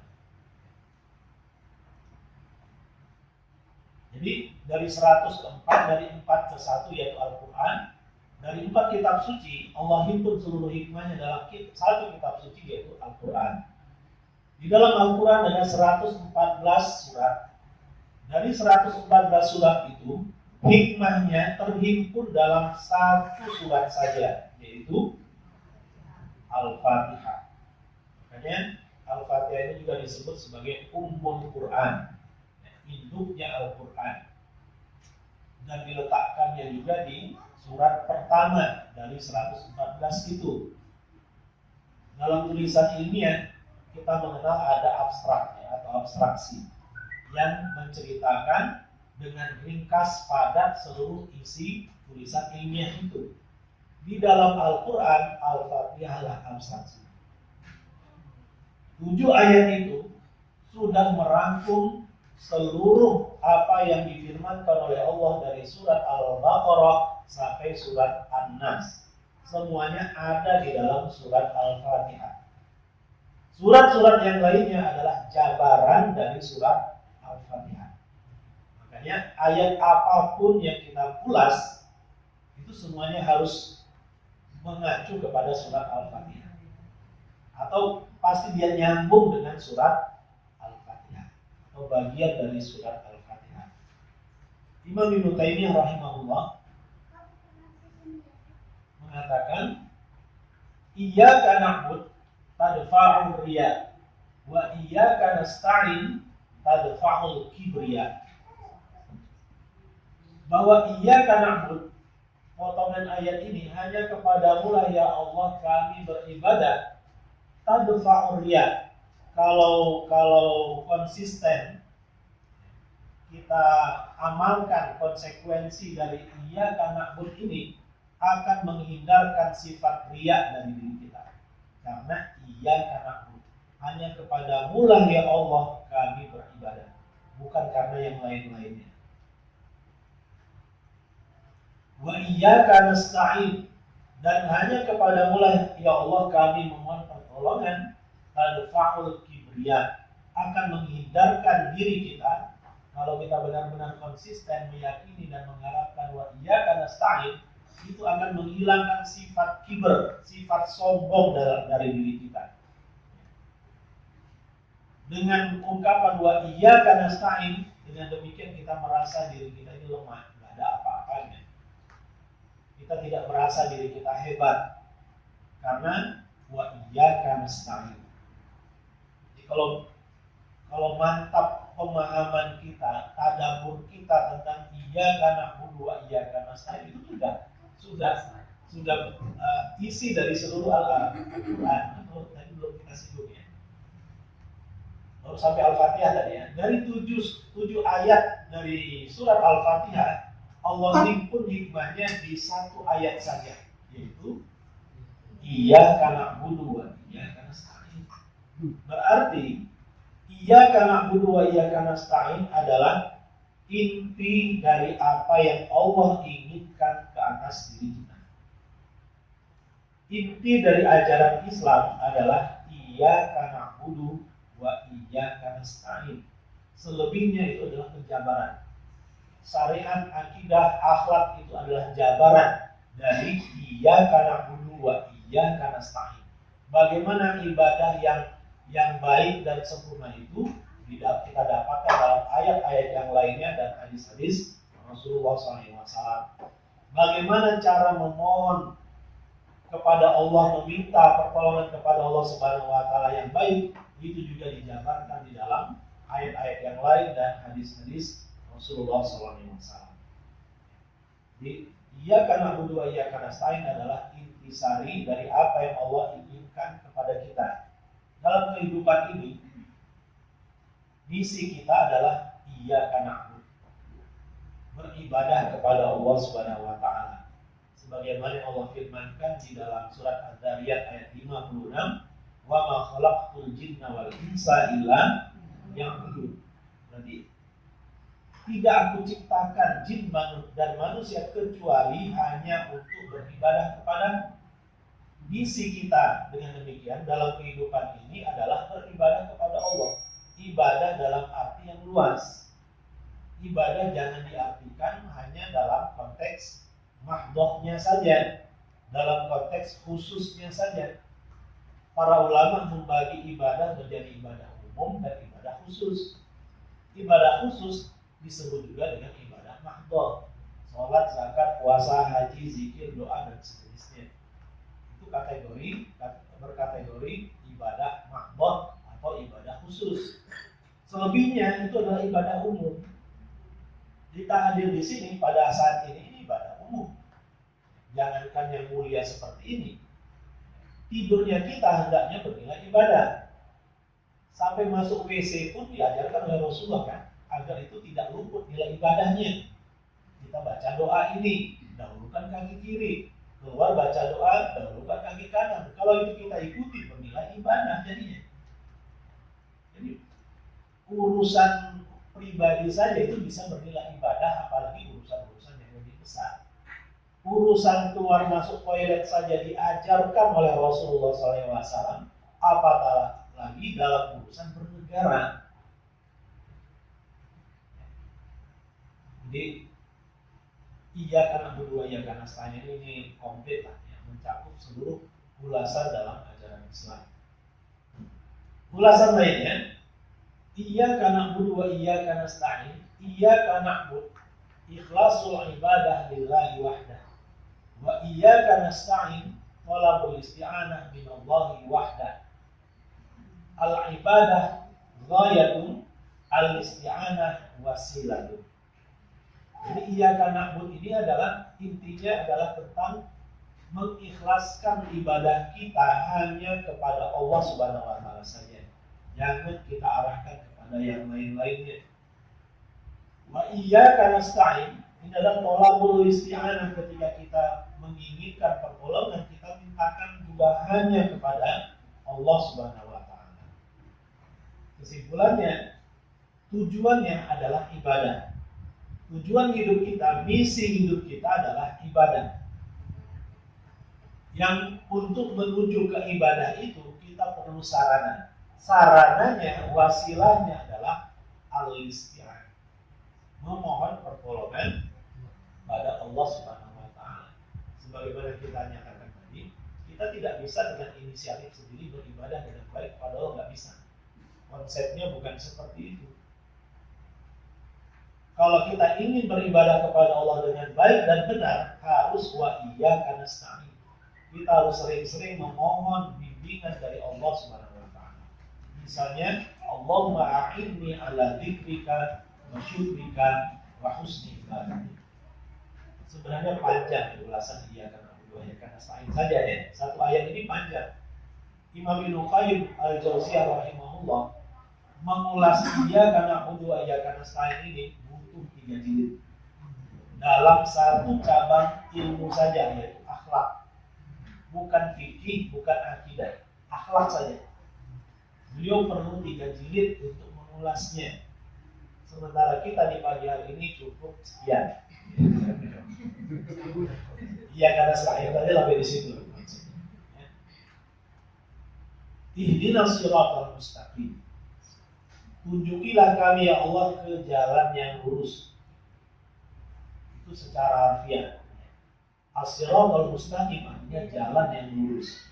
Jadi dari 100 ke 4, dari 4 ke 1 yaitu Al-Quran, dari 4 kitab suci Allah himpun seluruh hikmahnya dalam satu kitab suci yaitu Al-Quran. Di dalam Al-Quran ada 114 surat. Dari 114 surat itu hikmahnya terhimpun dalam satu surat saja, yaitu Al-Fatihah. Makanya Al-Fatihah ini juga disebut sebagai Ummul Quran, induknya Al-Quran, dan diletakkannya juga di surat pertama dari 114 itu. Dalam tulisan ilmiah kita mengenal ada abstraknya atau abstraksi yang menceritakan dengan ringkas padat seluruh isi tulisan ilmiah itu. Di dalam Al-Quran, Al-Fatihah lah abstraksi. 7 ayat itu sudah merangkum seluruh apa yang difirmankan oleh Allah dari surat Al-Baqarah sampai surat An-Nas. Semuanya ada di dalam surat Al-Fatihah. Surat-surat yang lainnya adalah jabaran dari surat Al-Fatihah. Makanya ayat apapun yang kita ulas itu semuanya harus mengacu kepada surat Al-Fatihah. Atau pasti dia nyambung dengan surat atau bagian dari surat Al-Fatihah. Imam Ibnu Taimiyah rahimahullah mengatakan, iyyaka na'budu tadfa'ur riya wa iyyaka nasta'in tadfa'ul kibriya. Bahwa iyyaka na'budu, potongan ayat ini, hanya kepadamu lah ya Allah kami beribadah, tadfa'ur riya. Kalau konsisten kita amalkan konsekuensi dari iyyaka na'budu ini akan menghindarkan sifat riya dari diri kita. Karena iyyaka na'budu, hanya kepadamu lah ya Allah kami beribadah, bukan karena yang lain-lainnya. Wa iyyaka nasta'in, dan hanya kepadamu lah ya Allah kami memohon pertolongan. Tadfa'ul kibriya, akan menghindarkan diri kita. Kalau kita benar-benar konsisten meyakini dan mengharapkan wa iyyaka nasta'in, itu akan menghilangkan sifat kiber, sifat sombong dari diri kita. Dengan ungkapan wa iyyaka nasta'in, dengan demikian kita merasa diri kita ini lemah, tidak ada apa-apanya. Kita tidak merasa diri kita hebat, karena wa iyyaka nasta'in. Kalau mantap pemahaman kita, tadabbur kita tentang iyyaka na'budu wa iyyaka nasta'in, itu sudah isi dari seluruh Al-Quran. Tadi belum kita singgung ya. Baru sampai Al-Fatihah tadi ya. Dari 7 ayat dari surat Al-Fatihah, Allah himpun hikmahnya di satu ayat saja, yaitu iyyaka na'budu wa iyyaka nasta'in. Berarti iyyaka na'budu wa iyyaka nasta'in adalah inti dari apa yang Allah inginkan ke atas diri kita. Inti dari ajaran Islam adalah iyyaka na'budu wa iyyaka nasta'in. Selebihnya itu adalah penjabaran. Syariat, akidah, akhlak itu adalah jabaran dari iyyaka na'budu wa iyyaka nasta'in. Bagaimana ibadah yang baik dan sempurna itu kita dapatkan dalam ayat-ayat yang lainnya dan hadis-hadis Rasulullah SAW. Bagaimana cara memohon kepada Allah, meminta pertolongan kepada Allah Subhanahu Wa Taala yang baik, itu juga dijabarkan di dalam ayat-ayat yang lain dan hadis-hadis Rasulullah SAW. Jadi Iyyaka na'budu wa iyyaka nasta'in adalah intisari dari apa yang Allah inginkan kepada kita. Dalam kehidupan ini, misi kita adalah iyyaka na'budu, beribadah kepada Allah Subhanahu wa taala. Sebagaimana yang Allah firmankan di dalam surat Ad-Dariyat ayat 56, "Wa ma khalaqtul jinna wal insa illa liya'budun." Berarti tidak aku ciptakan jin dan manusia kecuali hanya untuk beribadah kepada. Misi kita dengan demikian dalam kehidupan ini adalah beribadah kepada Allah. Ibadah dalam arti yang luas. Ibadah jangan diartikan hanya dalam konteks mahdohnya saja, dalam konteks khususnya saja. Para ulama membagi ibadah menjadi ibadah umum dan ibadah khusus. Ibadah khusus disebut juga dengan ibadah mahdoh, sholat, zakat, puasa, haji, zikir, doa, dan sejenisnya. Itu berkategori ibadah mahdoh atau ibadah khusus. Selebihnya itu adalah ibadah umum. Kita hadir di sini pada saat ini ibadah umum. Jangankan yang mulia seperti ini, tidurnya kita hendaknya bernilai ibadah. Sampai masuk WC pun diajarkan oleh Rasulullah kan, agar itu tidak luput nilai ibadahnya. Kita baca doa ini, dahulukan kaki kiri, keluar baca doa, dahulukan kaki kanan. Kalau itu kita ikuti, bernilai ibadah jadinya. Jadi urusan pribadi saja itu bisa bernilai ibadah, apalagi urusan-urusan yang lebih besar. Urusan keluar masuk toilet saja diajarkan oleh Rasulullah SAW, apatah lagi dalam urusan bernegara. Jadi iyyaka na'budu wa iyyaka nasta'in ini komplit lah, yang mencakup seluruh ulasan dalam ajaran Islam. Ulasan lainnya, iyyaka na'budu wa iyyaka nasta'in, iyyaka na'bud, ikhlasul ibadah lillahi wahdah, wa iyyaka nasta'in, talabul isti'anah minallahi wahdah. Al-ibadah ghayatun, al-isti'anah wasilatun. Jadi iyyaka na'bud ini adalah intinya adalah tentang mengikhlaskan ibadah kita hanya kepada Allah Subhanahu wa taala saja. Jangan kita arahkan kepada yang lain-lainnya. Wa iyyaka nasta'in ini adalah thalabul isti'anah, ketika kita menginginkan pertolongan kita mintakan juga hanya kepada Allah Subhanahu wa taala. Kesimpulannya, tujuannya adalah ibadah. Tujuan hidup kita, misi hidup kita adalah ibadah. Yang untuk menuju ke ibadah itu kita perlu sarana. Sarananya, wasilahnya adalah al-isti'anah, memohon pertolongan pada Allah Subhanahu wa taala. Sebagaimana kita nyatakan tadi, kita tidak bisa dengan inisiatif sendiri beribadah dengan baik kepada Allah, nggak bisa. Konsepnya bukan seperti itu. Kalau kita ingin beribadah kepada Allah dengan baik dan benar, harus wa iyyaka nasta'in. Kita harus sering-sering memohon bimbingan dari Allah Subhanahu wa taala. Misalnya, Allahumma a'inni ala dzikrika wa syukrika wa husni ibadatik. Sebenarnya panjang ulasan iyyaka na'budu wa iyyaka nasta'in saja ya. Satu ayat ini panjang. Imam Ibnu Qayyim al-Jauziyah rahimahullah mengulas iyyaka na'budu wa iyyaka nasta'in ini butuh 3 jilid. Dalam satu cabang ilmu saja, yaitu akhlak. Bukan fikih, bukan akidah, akhlak saja. Beliau perlu 3 jilid untuk mengulasnya. Sementara kita di pagi hari ini cukup sekian. Iya, karena selain tadi lebih di situ. Ihdinas siratal mustaqim. Tunjukilah kami ya Allah ke jalan yang lurus. Itu secara harfiah. As-siratal mustaqim artinya jalan yang lurus.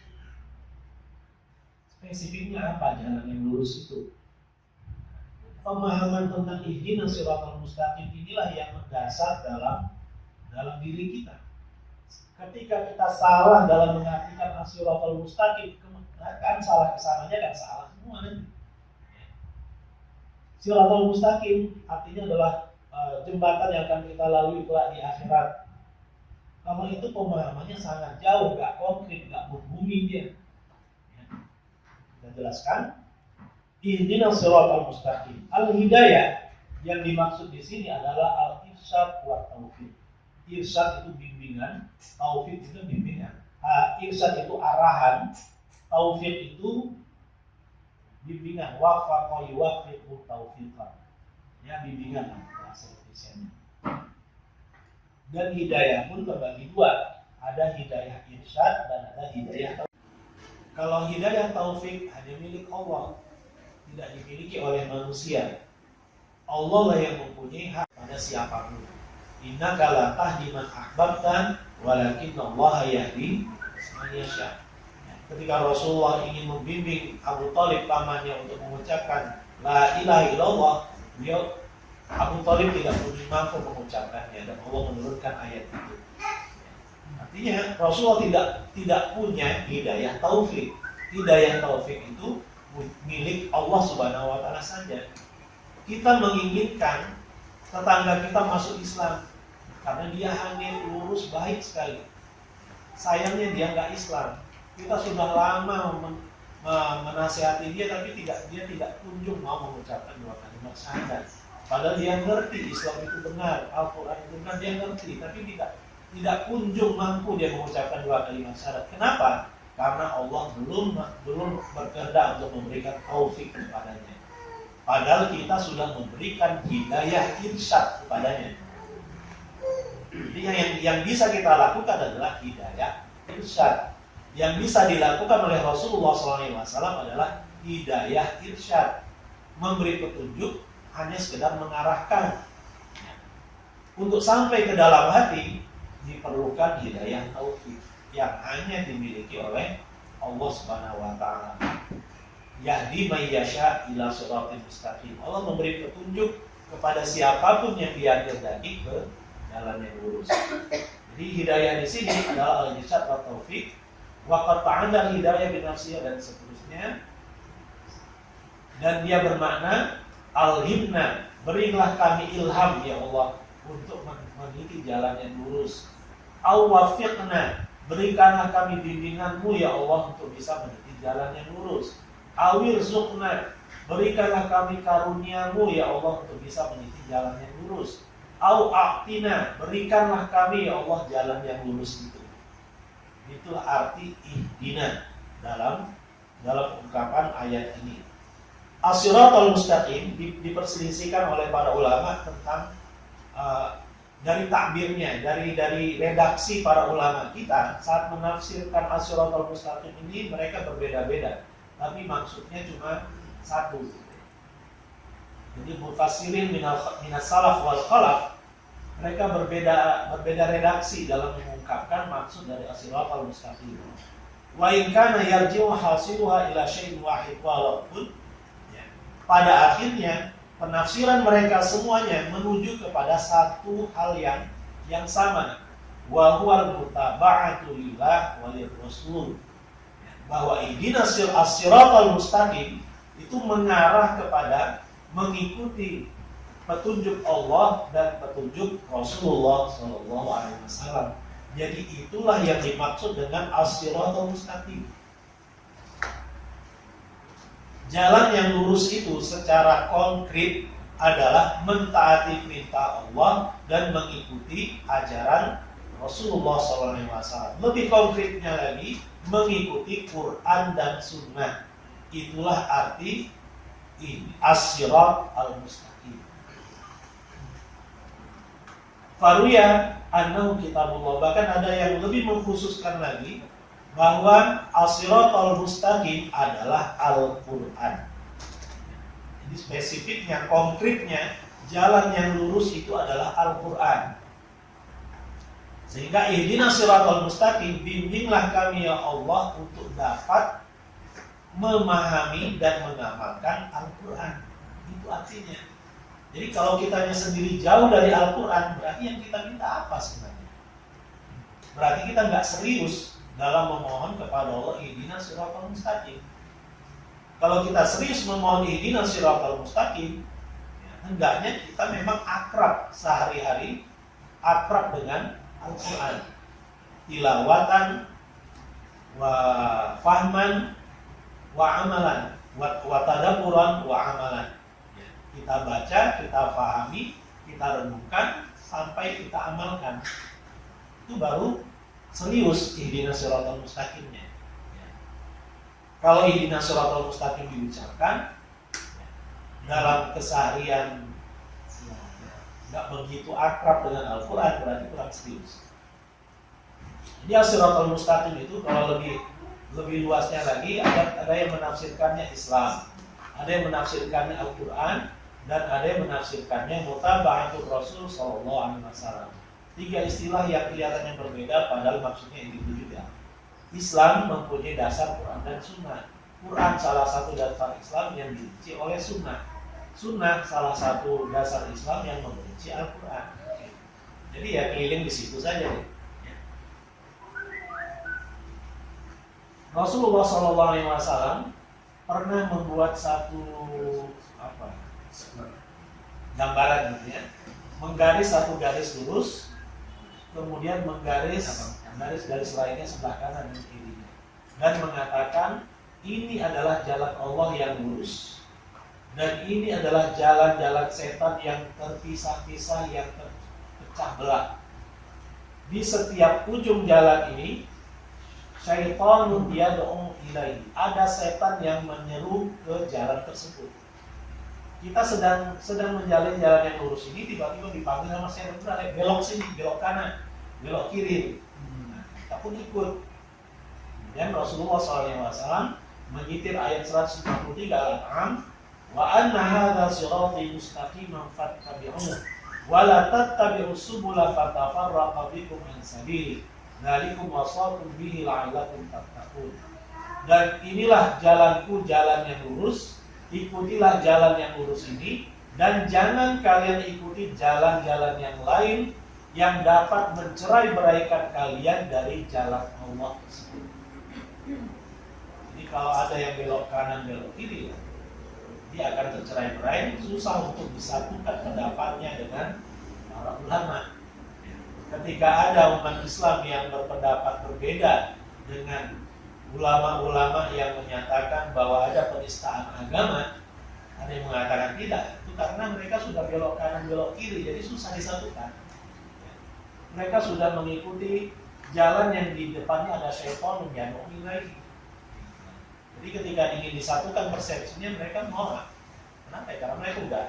Spesifiknya apa jalan yang lurus itu? Pemahaman tentang ihdinas siratal mustaqim inilah yang mendasar dalam diri kita. Ketika kita salah dalam mengartikan as-siratal mustaqim, kan salah kesananya kan salah semua nanti. Siratal mustaqim artinya adalah jembatan yang akan kita lalui kelak di akhirat. Kalau itu pemahamannya sangat jauh, nggak konkret, nggak berbumi dia. Ya. Kita jelaskan, ihdinas siratal mustaqim. Al-hidayah yang dimaksud di sini adalah al-irsyad wa taufik. Irsyad itu bimbingan, taufik itu bimbingan. Irsyad itu arahan, taufik itu bimbingan. Wafaqa yuwafiqu taufiqan. Ya, bimbingan bahasa Indonesianya. Dan hidayah pun terbagi dua. Ada hidayah irsyad dan ada hidayah taufik. Kalau hidayah taufik hanya milik Allah, tidak dimiliki oleh manusia. Allah lah yang mempunyai hak pada siapapun. Innaka la tahdi man ahbabta walakin Allah yahdi man yasha. Ketika Rasulullah ingin membimbing Abu Thalib pamannya untuk mengucapkan la ilaha illallah, Abu Thalib tidak mampu mengucapkannya dan Allah menurunkan ayat itu. Artinya Rasulullah tidak punya hidayah taufik. Hidayah taufik itu milik Allah Subhanahu wa taala saja. Kita menginginkan tetangga kita masuk Islam karena dia hanif, lurus, baik sekali. Sayangnya dia nggak Islam. Kita sudah lama menasihati dia, tapi dia tidak kunjung mau mengucapkan dua kalimat syahadat. Padahal dia ngerti Islam itu benar, Al-Quran itu benar, dia ngerti, tapi tidak kunjung mampu dia mengucapkan dua kalimat syahadat. Kenapa? Karena Allah belum berkehendak untuk memberikan taufik kepadanya. Padahal kita sudah memberikan hidayah irsyad kepadanya. Jadi yang bisa kita lakukan adalah hidayah irsyad. Yang bisa dilakukan oleh Rasulullah SAW adalah hidayah irsyad, memberi petunjuk, hanya sekedar mengarahkan. Untuk sampai ke dalam hati diperlukan hidayah taufik yang hanya dimiliki oleh Allah Subhanahu wa taala. Yahdi may yasha ila shiratal mustaqim. Allah memberi petunjuk kepada siapapun yang dia kehendaki ke jalan yang lurus. Jadi hidayah di sini adalah al-irsyad wa taufik. Wa qad ta'ala hidayah bi nafsiyah dan seterusnya. Dan dia bermakna alhimna, berilah kami ilham ya Allah untuk meniti jalan yang lurus. Awafiqna, berikanlah kami bimbinganmu ya Allah untuk bisa meniti jalan yang lurus. Awirzuqna, berikanlah kami karuniamu ya Allah untuk bisa meniti jalan yang lurus. A'tina, berikanlah kami ya Allah jalan yang lurus itu. Itulah arti ihdina dalam ungkapan ayat ini. As-siratal mustaqim diperselisihkan oleh para ulama tentang dari takbirnya, dari redaksi para ulama kita saat menafsirkan as-siratal mustaqim ini mereka berbeda-beda, tapi maksudnya cuma satu. Jadi mufassirin minas salaf wal khalaf mereka berbeda redaksi dalam mengungkapkan maksud dari as-siratal mustaqim. Wa in kana yarji'u hasiluha ila syai'in wahid, walaupun pada akhirnya penafsiran mereka semuanya menuju kepada satu hal yang sama, wa huwal mutaba'atu lillah wa lirrasul, bahwa ihdinas siratal mustaqim itu mengarah kepada mengikuti petunjuk Allah dan petunjuk Rasulullah SAW. Jadi itulah yang dimaksud dengan as-siratal mustaqim. Jalan yang lurus itu secara konkret adalah mentaati perintah Allah dan mengikuti ajaran Rasulullah SAW. Lebih konkretnya lagi, mengikuti Quran dan Sunnah. Itulah arti as-sirat al-mustaqim. Faruya annahu kitabullah. Bahkan ada yang lebih mengkhususkan lagi bahwa as-siratal mustaqim adalah Al-Quran. Jadi spesifiknya, konkretnya, jalan yang lurus itu adalah Al-Quran. Sehingga ihdinas siratal mustaqim, bimbinglah kami ya Allah untuk dapat memahami dan mengamalkan Al-Quran. Itu artinya. Jadi kalau kitanya sendiri jauh dari Al-Quran, berarti yang kita minta apa sebenarnya? Berarti kita nggak serius dalam memohon kepada Allah ihdinas siratal mustaqim. Kalau kita serius memohon ihdinas siratal mustaqim, hendaknya kita memang akrab sehari-hari, akrab dengan Al-Quran. tilawatan wa fahman wa amalan wa tadabburan wa amalan. Ya, kita baca, kita pahami, kita renungkan sampai kita amalkan. Itu baru serius ihdinas siratal mustaqimnya. Ya. Kalau ihdinas siratal mustaqim diucapkan dalam keseharian nggak begitu akrab dengan Al-Quran, berarti kurang serius. Jadi as-siratal mustaqim itu kalau lebih luasnya lagi ada yang menafsirkannya Islam, ada yang menafsirkannya Al-Quran, dan ada yang menafsirkannya mutaba'atul Rasul sallallahu alaihi wasallam. 3 istilah yang kelihatannya berbeda padahal maksudnya itu juga. Islam mempunyai dasar Quran dan Sunnah. Quran salah satu dasar Islam yang dirinci oleh Sunnah. Sunnah salah satu dasar Islam yang memperinci Al-Quran. Jadi ya keliling di situ saja. Rasulullah SAW pernah membuat satu gambaran gitu ya, menggaris satu garis lurus, kemudian menggaris garis lainnya sebelah kanan dan kirinya, dan mengatakan ini adalah jalan Allah yang lurus. Dan ini adalah jalan-jalan setan yang terpisah-pisah, yang terpecah belah. Di setiap ujung jalan ini, syaitanun yad'u ilaihi. Ada setan yang menyeru ke jalan tersebut. Kita sedang menjalani jalan yang lurus ini, tiba-tiba dipanggil sama setan, belok sini, belok kanan, belok kiri. Nah, kita pun ikut. Dan Rasulullah SAW menyitir ayat 153 Al-An'am, wa anna hadza sirati mustaqiman fattabi'uhu wa la tattabi'us subula fatafarraqa bikum an sabili dzalikum wasaqum bihi la'allakum tattaqun. Dan inilah jalanku, jalan yang lurus, ikutilah jalan yang lurus ini, dan jangan kalian ikuti jalan-jalan yang lain yang dapat mencerai-beraikan kalian dari jalan Allah tersebut. Jadi kalau ada yang belok kanan, belok kiri, dia akan tercerai-berai, susah untuk disatukan pendapatnya dengan para ulama. Ketika ada umat Islam yang berpendapat berbeda dengan ulama-ulama yang menyatakan bahwa ada penistaan agama, ada yang mengatakan tidak, itu karena mereka sudah belok kanan, belok kiri, jadi susah disatukan. Mereka sudah mengikuti jalan yang di depannya ada syaitan yang lagi. Jadi ketika ingin disatukan persepsinya, mereka menolak. Kenapa? Karena mereka udah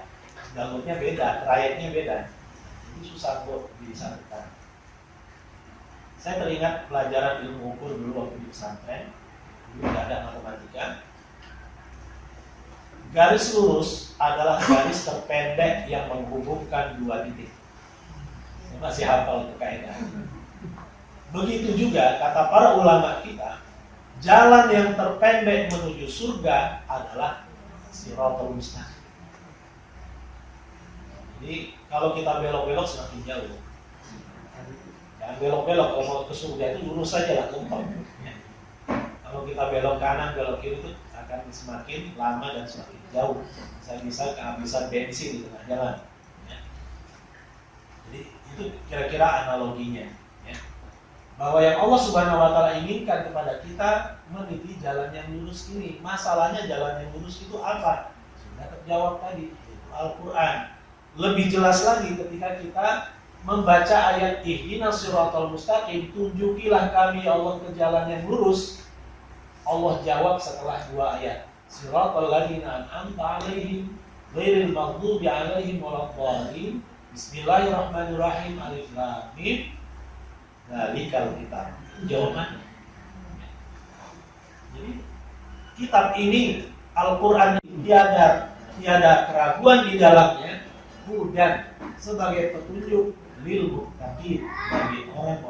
jalurnya beda, trayeknya beda. Jadi susah untuk disatukan. Saya teringat pelajaran ilmu ukur dulu waktu di pesantren. Dulu tidak ada matematika. Garis lurus adalah garis terpendek yang menghubungkan 2 titik. Saya masih hafal itu kaidah. Begitu juga kata para ulama kita, jalan yang terpendek menuju surga adalah siratal mustaqim. Jadi kalau kita belok-belok semakin jauh. Jangan belok-belok, kalau mau ke surga itu lurus saja lah, lempeng. Ya. Kalau kita belok kanan, belok kiri itu akan semakin lama dan semakin jauh. Bisa kehabisan bensin di tengah jalan. Ya. Jadi itu kira-kira analoginya. Ya. Bahwa yang Allah Subhanahu Wa Taala inginkan kepada kita meniti jalan yang lurus ini. Masalahnya jalan yang lurus itu apa? Sudah terjawab tadi, itu Al-Quran. Lebih jelas lagi ketika kita membaca ayat ihdinas siratal mustaqim, tunjukilah kami ya Allah ke jalan yang lurus. Allah jawab setelah 2 ayat, siratal ladzina an'amta 'alaihim ghairil maghdubi 'alaihim waladdallin. Bismillahirrahmanirrahim. Alif lam mim. Dzalikal kitab. Jawabannya. Jadi kitab ini Al-Quran tiada keraguan di dalamnya, hudan sebagai petunjuk lil muttaqin, bagi orang